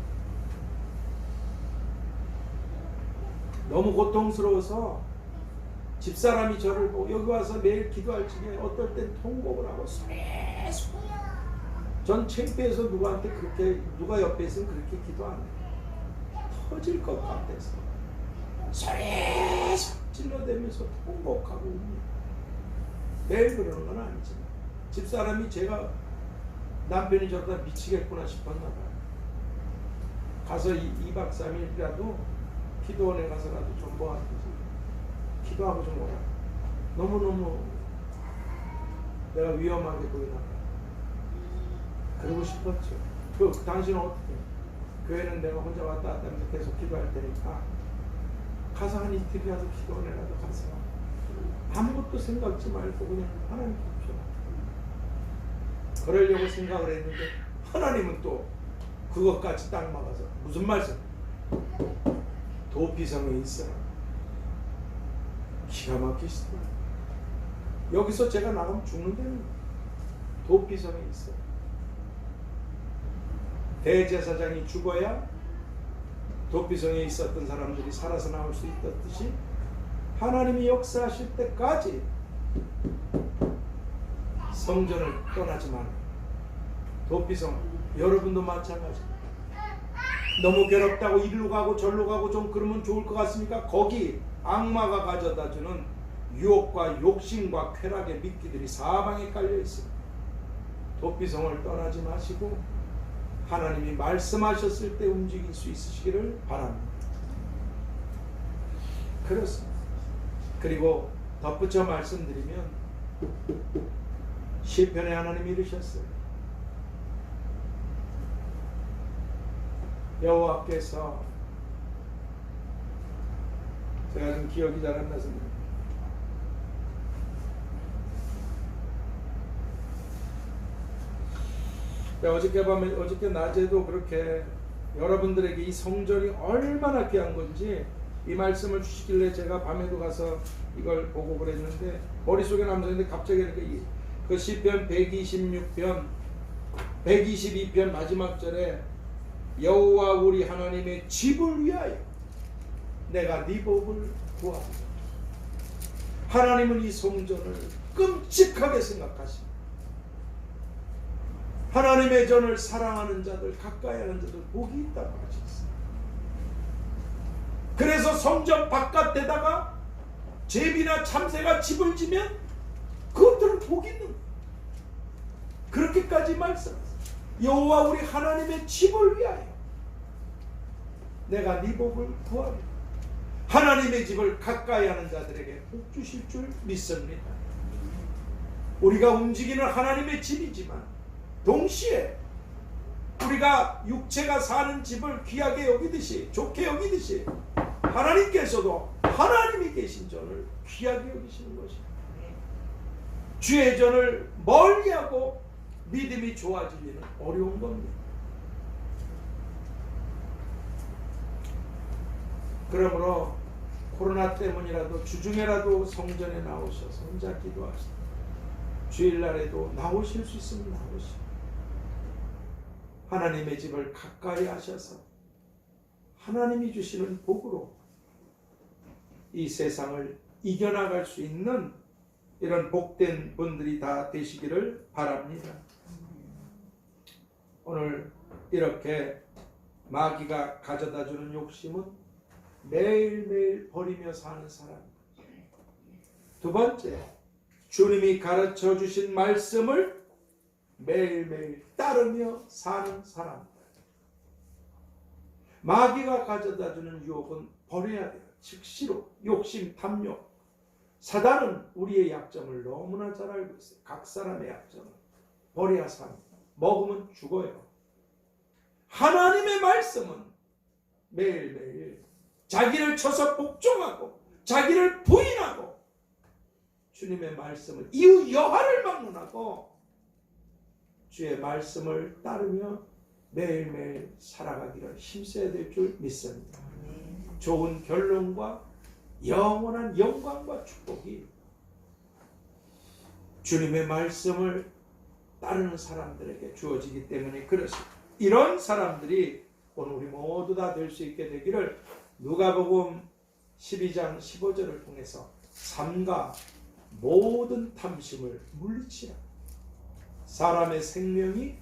너무 고통스러워서 집사람이 저를 보고 여기 와서 매일 기도할 적에 어떨 땐 통곡을 하고 전 창피해서 누가 옆에 있으면 그렇게 기도 안 해요. 터질 것 같아서 소리속 찔러대면서 통곡하고 웁니다. 매일 그러는 건 아니지만 집사람이 제가 남편이 저러다 미치겠구나 싶었나 봐요. 가서 2박 3일이라도 기도원에 가서라도 좀 모아주지. 기도하고 좀 오라. 너무너무 내가 위험하게 보이나 봐요. 그러고 싶었죠. 당신은 어떻게? 교회는 내가 혼자 왔다 갔다 하면서 계속 기도할 테니까 가서 한 이틀이라도 기도원에라도 가서 아무것도 생각지 말고 그냥 하나님 봅시다. 그러려고 생각을 했는데 하나님은 또 그것까지 딱 막아서 무슨 말씀? 도피성에 있어라. 기가 막히시더라. 여기서 제가 나가면 죽는다는 도피성에 있어요. 대제사장이 죽어야 도피성에 있었던 사람들이 살아서 나올 수 있었듯이 하나님이 역사하실 때까지 성전을 떠나지 마라. 도피성 여러분도 마찬가지. 너무 괴롭다고 이리로 가고 절로 가고 좀 그러면 좋을 것 같습니까? 거기 악마가 가져다주는 유혹과 욕심과 쾌락의 미끼들이 사방에 깔려 있습니다. 도피성을 떠나지 마시고 하나님이 말씀하셨을 때 움직일 수 있으시기를 바랍니다. 그렇습니다. 그리고 덧붙여 말씀드리면 시편에 하나님이 이르셨어요. 여호와께서 제가 좀 기억이 잘 안 나서 어저께 낮에도 그렇게 여러분들에게 이 성전이 얼마나 귀한 건지 이 말씀을 주시길래 제가 밤에도 가서 이걸 보고 그랬는데 머릿속에 남았는데 갑자기 그 시편 126편 122편 마지막 절에 여호와 우리 하나님의 집을 위하여 내가 네 복을 구하리라. 하나님은 이 성전을 끔찍하게 생각하십니다. 하나님의 전을 사랑하는 자들, 가까이 하는 자들 복이 있다고 하셨어요. 그래서 성전 바깥에다가 제비나 참새가 집을 지면 그것들은 복이 있는 거예요. 그렇게까지 말씀하세요. 여호와 우리 하나님의 집을 위하여 내가 네 복을 구하리라. 하나님의 집을 가까이 하는 자들에게 복 주실 줄 믿습니다. 우리가 움직이는 하나님의 집이지만 동시에 우리가 육체가 사는 집을 귀하게 여기듯이 좋게 여기듯이 하나님께서도 하나님이 계신 전을 귀하게 여기시는 것입니다. 주의 전을 멀리하고 믿음이 좋아질 일은 어려운 겁니다. 그러므로 코로나 때문이라도 주중에라도 성전에 나오셔서 혼자 기도하시고 주일날에도 나오실 수 있으면 나오시고 하나님의 집을 가까이 하셔서 하나님이 주시는 복으로 이 세상을 이겨나갈 수 있는 이런 복된 분들이 다 되시기를 바랍니다. 오늘 이렇게 마귀가 가져다주는 욕심은 매일매일 버리며 사는 사람. 두 번째, 주님이 가르쳐 주신 말씀을 매일매일 따르며 사는 사람. 마귀가 가져다주는 유혹은 버려야 돼요. 즉시로 욕심, 탐욕. 사단은 우리의 약점을 너무나 잘 알고 있어요. 각 사람의 약점을 버려야 삽니다. 먹으면 죽어요. 하나님의 말씀은 매일매일 자기를 쳐서 복종하고 자기를 부인하고 주님의 말씀을 이유 여하를 막론하고 주의 말씀을 따르며 매일매일 살아가기를 힘써야 될 줄 믿습니다. 좋은 결론과 영원한 영광과 축복이 주님의 말씀을 따르는 사람들에게 주어지기 때문에 그렇습니다. 이런 사람들이 오늘 우리 모두 다 될 수 있게 되기를 누가복음 12장 15절을 통해서 삼가 모든 탐심을 물리치라. 사람의 생명이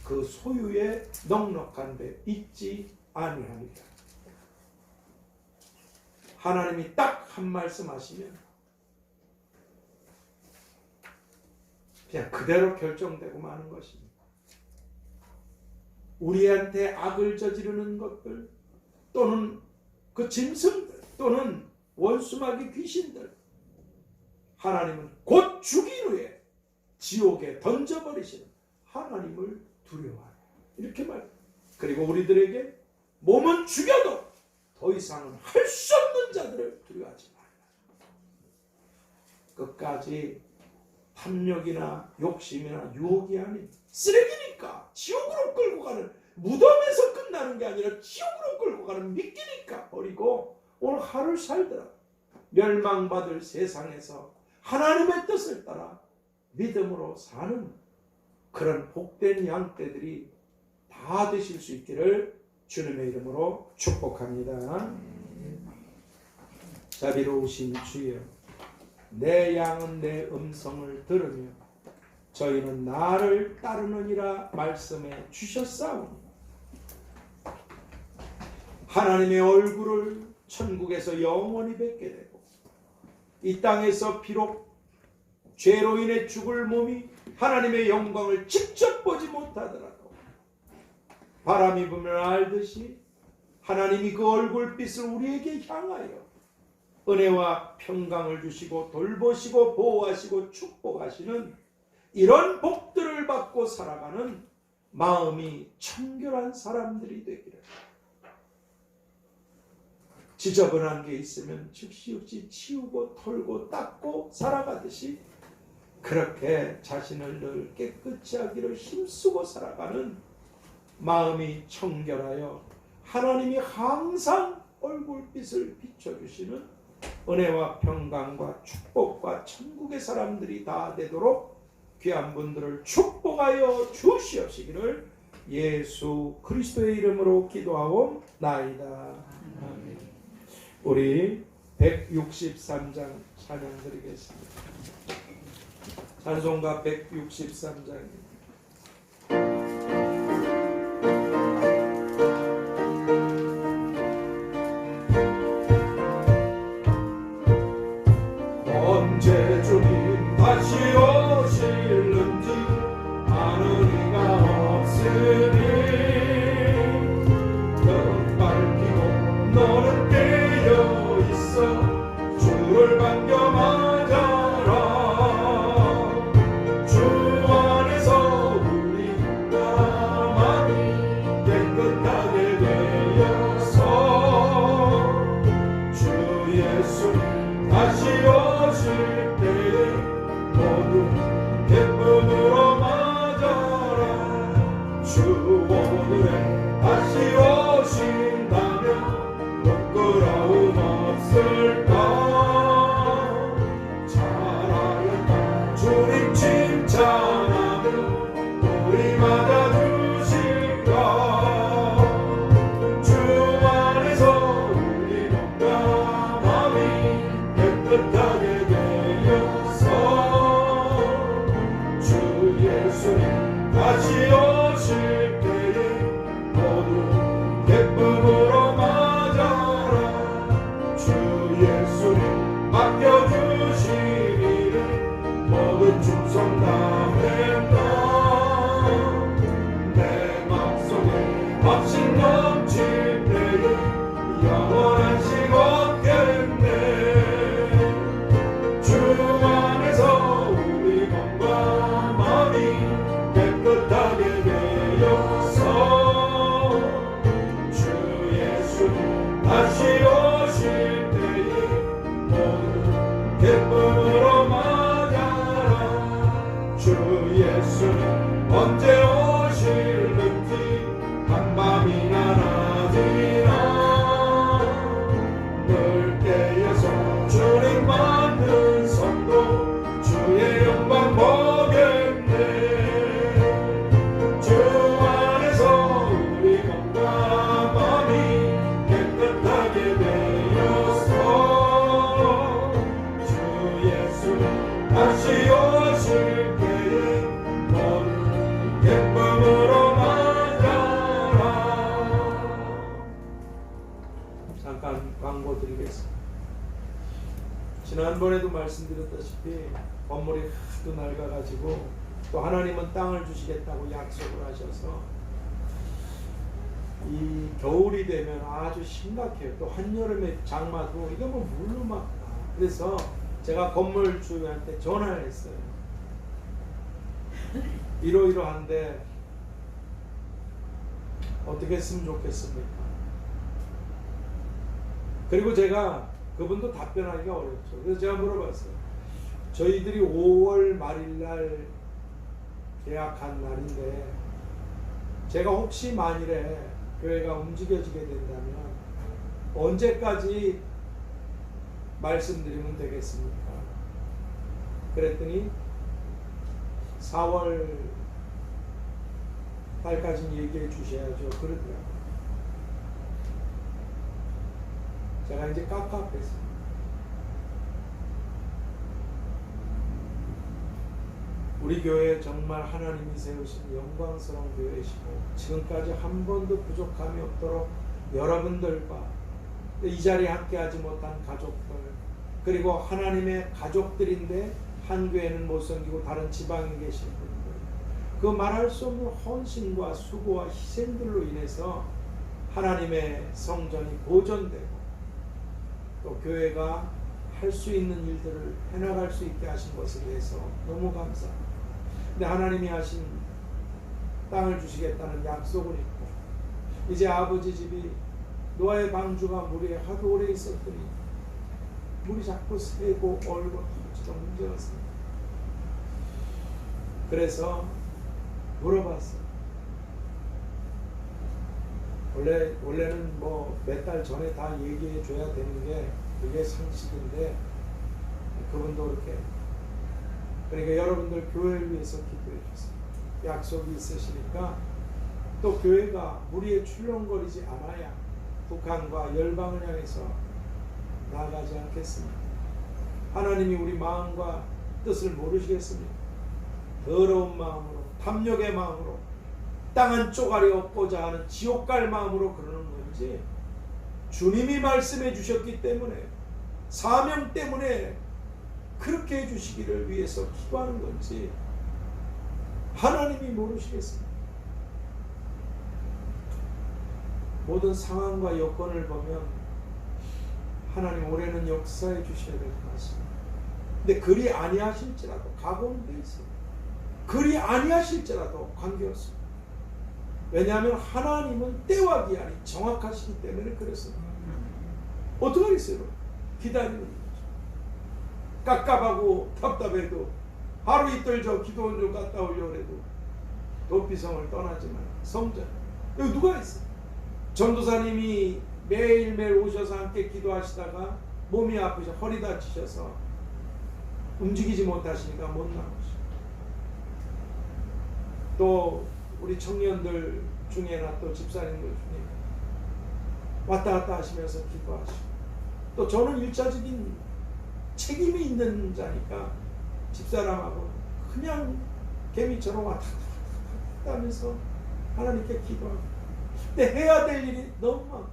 그 소유에 넉넉한 데 있지 아니하니라. 하나님이 딱 한 말씀 하시면 그냥 그대로 결정되고 마는 것입니다. 우리한테 악을 저지르는 것들 또는 그 짐승들 또는 원수마귀 귀신들 하나님은 곧 죽인 후에 지옥에 던져버리시는 하나님을 두려워하라. 이렇게 말. 그리고 우리들에게 몸은 죽여도 더 이상은 할 수 없는 자들을 두려워하지 말라. 끝까지 탐욕이나 욕심이나 유혹이 아닌 쓰레기니까 지옥으로 끌고 가는 무덤에서 끝나는 게 아니라 지옥으로 끌고 가는 미끼니까 버리고 오늘 하루 살더라. 멸망받을 세상에서 하나님의 뜻을 따라 믿음으로 사는 그런 복된 양떼들이 다 되실 수 있기를 주님의 이름으로 축복합니다. 자비로우신 주여, 내 양은 내 음성을 들으며 저희는 나를 따르느니라 말씀해 주셨사오니 하나님의 얼굴을 천국에서 영원히 뵙게 되고 이 땅에서 비록 죄로 인해 죽을 몸이 하나님의 영광을 직접 보지 못하더라도 바람이 불면 알듯이 하나님이 그 얼굴빛을 우리에게 향하여 은혜와 평강을 주시고 돌보시고 보호하시고 축복하시는 이런 복들을 받고 살아가는 마음이 청결한 사람들이 되기를, 지저분한 게 있으면 즉시 치우고 털고 닦고 살아가듯이 그렇게 자신을 늘 깨끗이 하기를 힘쓰고 살아가는 마음이 청결하여 하나님이 항상 얼굴빛을 비춰주시는 은혜와 평강과 축복과 천국의 사람들이 다 되도록 귀한 분들을 축복하여 주시옵시기를 예수 그리스도의 이름으로 기도하옵나이다. 아멘. 우리 163장 찬양 드리겠습니다. 찬송가 163장입니다. 언제 주님 다시 오실는지 아는 이가 없으니 灯밝히고 너는 깨어 있어 주를 반겨 맞아라. 주 안에서 우리가 마음이 깨끗하게 되어서 주 예수님 다시 오실 때에 모두 기쁨으로 맞아라. 주 오늘에 다시 오신다면 부끄러움 없을까. 잘하였다 주님 칭찬하며 우리 맞아주실까. 주 안에서 우리 몸과 마음이 깨끗하게 되어서 주 예수님 다시 오실 때에 모두 기쁨으로 맞아라. 주 예수님 맡겨주시기를 모든 충성 다했다. 내 마음속에 확신 넘칠 때에 영원한 식 얻겠네. 주 안에서 우리 몸과 마음이 깨끗하게 되어서 주 예수님 다시 오실 때에 모두 기쁨으로 맞아라. 주 예수님 잠깐 광고 드리겠습니다. 지난번에도 말씀드렸다시피 건물이 하도 낡아가지고 또 하나님은 땅을 주시겠다고 약속을 하셔서 이 겨울이 되면 아주 심각해요. 또 한여름에 장마도 이거 뭐 물로 막 그래서 제가 건물주한테 전화를 했어요. 이러이러한데 어떻게 했으면 좋겠습니까? 그리고 제가 그분도 답변하기가 어렵죠. 그래서 제가 물어봤어요. 저희들이 5월 말일날 계약한 날인데 제가 혹시 만일에 교회가 움직여지게 된다면 언제까지 말씀드리면 되겠습니까? 그랬더니 4월 달까지는 얘기해 주셔야죠. 그러더라고요. 제가 이제 깝깝했습니다. 우리 교회 정말 하나님이 세우신 영광스러운 교회이시고 지금까지 한 번도 부족함이 없도록 여러분들과 이 자리에 함께하지 못한 가족들 그리고 하나님의 가족들인데 한 교회는 못 섬기고 다른 지방에 계신 분들 그 말할 수 없는 헌신과 수고와 희생들로 인해서 하나님의 성전이 보존되고 또 교회가 할 수 있는 일들을 해나갈 수 있게 하신 것에 대해서 너무 감사합니다. 근데 하나님이 하신 땅을 주시겠다는 약속은 있고 이제 아버지 집이 노아의 방주가 물에 하도 오래 있었더니 물이 자꾸 새고 얼고 터지도 문제가 있습니다. 그래서 물어봤어요. 원래는 뭐 몇 달 전에 다 얘기해 줘야 되는 게 그게 상식인데 그분도 그렇게 그러니까 여러분들 교회를 위해서 기도해 주세요. 약속이 있으시니까 또 교회가 무리에 출렁거리지 않아야 북한과 열방을 향해서 나아가지 않겠습니까? 하나님이 우리 마음과 뜻을 모르시겠습니까? 더러운 마음으로 탐욕의 마음으로 땅 한 쪼가리 얻고자 하는 지옥 갈 마음으로 그러는 건지 주님이 말씀해 주셨기 때문에 사명 때문에 그렇게 해주시기를 위해서 기도하는 건지 하나님이 모르시겠습니다. 모든 상황과 여건을 보면 하나님 올해는 역사해 주셔야 될 것 같습니다. 근데 그리 아니하실지라도 각오는 돼 있어요. 그리 아니하실지라도 관계없습니다. 왜냐하면 하나님은 때와 기한이 정확하시기 때문에 그렇습니다. 어떻게 하겠어요? 기다리는 거죠. 깝깝하고 답답해도 하루 이틀 저 기도원 좀 갔다 오려고 해도 도피성을 떠나지만 성전 여기 누가 있어요? 전도사님이 매일매일 오셔서 함께 기도하시다가 몸이 아프셔 허리 다치셔서 움직이지 못하시니까 못 나오시고 또 우리 청년들 중에나 또 집사님들 중에 왔다 갔다 하시면서 기도하시고 또 저는 일차적인 책임이 있는 자니까 집사람하고 그냥 개미처럼 왔다 갔다 하면서 하나님께 기도하고 근데 해야 될 일이 너무 많고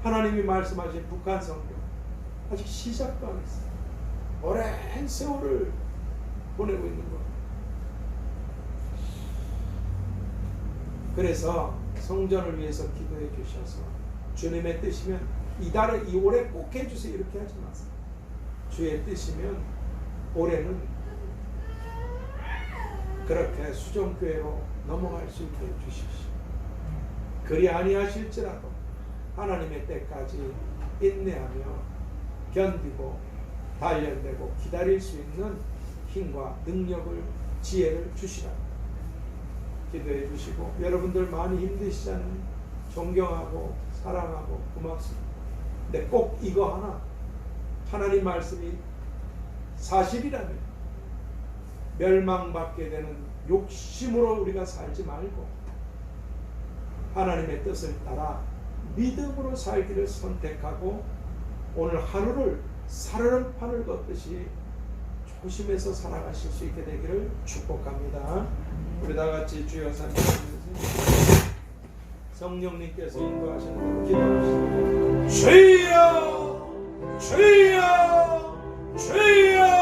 하나님이 말씀하신 북한 성경 아직 시작도 안 했어요. 오랜 세월을 보내고 있는 거예요. 그래서 성전을 위해서 기도해 주셔서 주님의 뜻이면 이달에 이 올해 꼭 해주세요 이렇게 하지 마세요. 주의 뜻이면 올해는 그렇게 수정교회로 넘어갈 수 있게 해주십시오. 그리 아니하실지라도 하나님의 때까지 인내하며 견디고 단련되고 기다릴 수 있는 힘과 능력을 지혜를 주시라 기도해 주시고 여러분들 많이 힘드시잖아요. 존경하고 사랑하고 고맙습니다. 근데 꼭 이거 하나 하나님 말씀이 사실이라면 멸망받게 되는 욕심으로 우리가 살지 말고 하나님의 뜻을 따라 믿음으로 살기를 선택하고 오늘 하루를 살얼음판을 걷듯이 조심해서 살아가실 수 있게 되기를 축복합니다. 우리 다 같이 주여 삼기하면서 성령님께서 인도하시는 대로 기도합시다. 주여, 주여, 주여.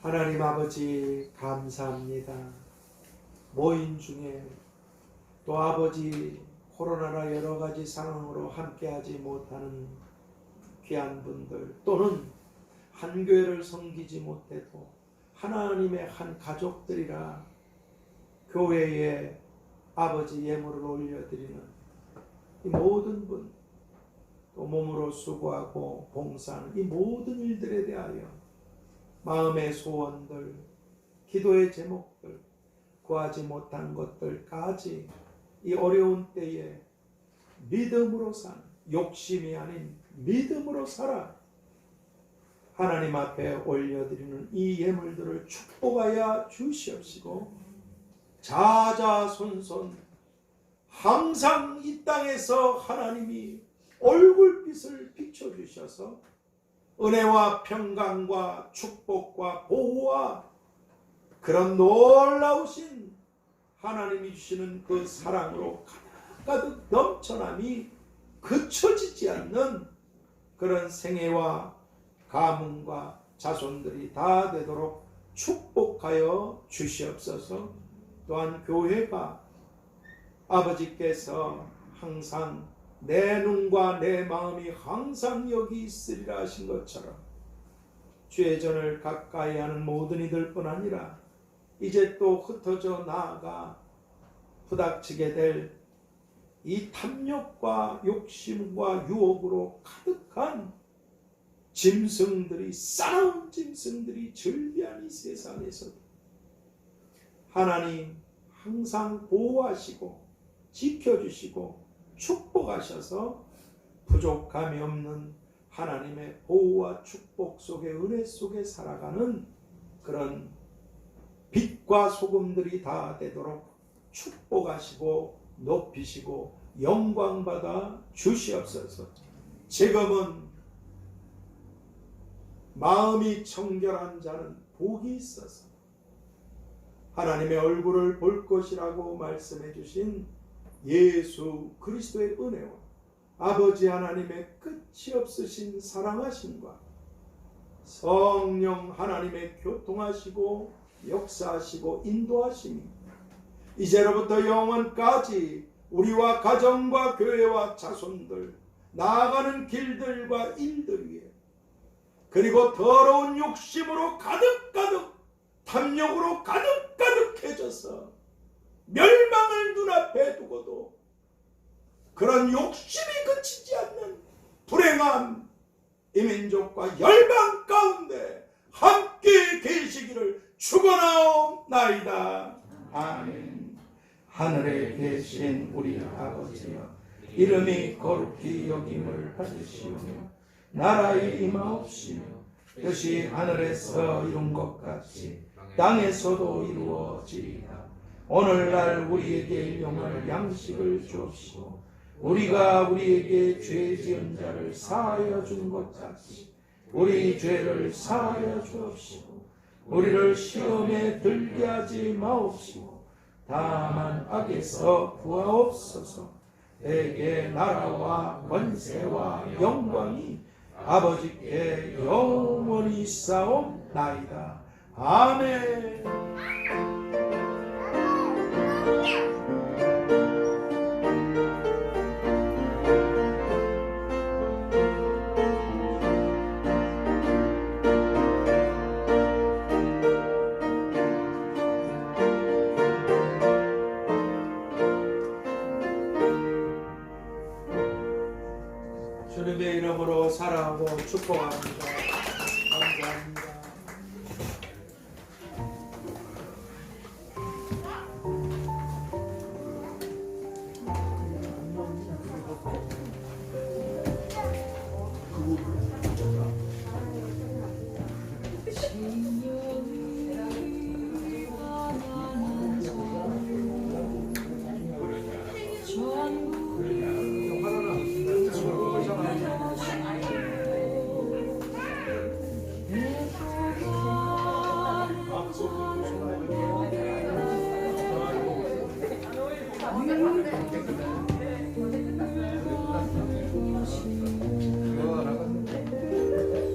하나님 아버지 감사합니다. 모임 중에 또 아버지 코로나나 여러 가지 상황으로 함께하지 못하는 귀한 분들 또는 한 교회를 섬기지 못해도 하나님의 한 가족들이라 교회에 아버지 예물을 올려드리는 이 모든 분 또 몸으로 수고하고 봉사하는 이 모든 일들에 대하여 마음의 소원들, 기도의 제목들, 구하지 못한 것들까지 이 어려운 때에 믿음으로 사는, 욕심이 아닌 믿음으로 살아 하나님 앞에 올려드리는 이 예물들을 축복하여 주시옵시고 자자손손 항상 이 땅에서 하나님이 얼굴빛을 비춰주셔서 은혜와 평강과 축복과 보호와 그런 놀라우신 하나님이 주시는 그 사랑으로 가득 넘쳐남이 그쳐지지 않는 그런 생애와 가문과 자손들이 다 되도록 축복하여 주시옵소서. 또한 교회가 아버지께서 항상 내 눈과 내 마음이 항상 여기 있으리라 하신 것처럼 주의 전을 가까이 하는 모든 이들뿐 아니라 이제 또 흩어져 나아가 부닥치게 될 이 탐욕과 욕심과 유혹으로 가득한 짐승들이, 싸운 짐승들이 즐비한 이 세상에서도 하나님 항상 보호하시고 지켜주시고 축복하셔서 부족함이 없는 하나님의 보호와 축복 속에, 은혜 속에 살아가는 그런 빛과 소금들이 다 되도록 축복하시고 높이시고 영광받아 주시옵소서. 지금은 마음이 청결한 자는 복이 있어서 하나님의 얼굴을 볼 것이라고 말씀해 주신 예수 그리스도의 은혜와 아버지 하나님의 끝이 없으신 사랑하심과 성령 하나님의 교통하시고 역사하시고 인도하심이 이제로부터 영원까지 우리와 가정과 교회와 자손들, 나아가는 길들과 일들 위에, 그리고 더러운 욕심으로 가득가득, 탐욕으로 가득가득해져서 멸망을 눈앞에 두고도 그런 욕심이 그치지 않는 불행한 이민족과 열방 가운데 함께 계시기를 축원하옵나이다. 아멘. 하늘에 계신 우리 아버지여, 이름이 거룩히 여김을 받으시오며 나라의 임하옵시며 뜻이 하늘에서 이룬 것 같이 땅에서도 이루어지리이다. 오늘날 우리에게 일용할 양식을 주옵시고 우리가 우리에게 죄 지은 자를 사하여 준 것 같이 우리 죄를 사하여 주옵시고 우리를 시험에 들게 하지 마옵시고 다만 악에서 구하옵소서. 대개 나라와 권세와 영광이 아버지께 영원히 싸움나이다. 아멘. 주님의 이름으로 사랑하고 축복합니다. 감사합니다.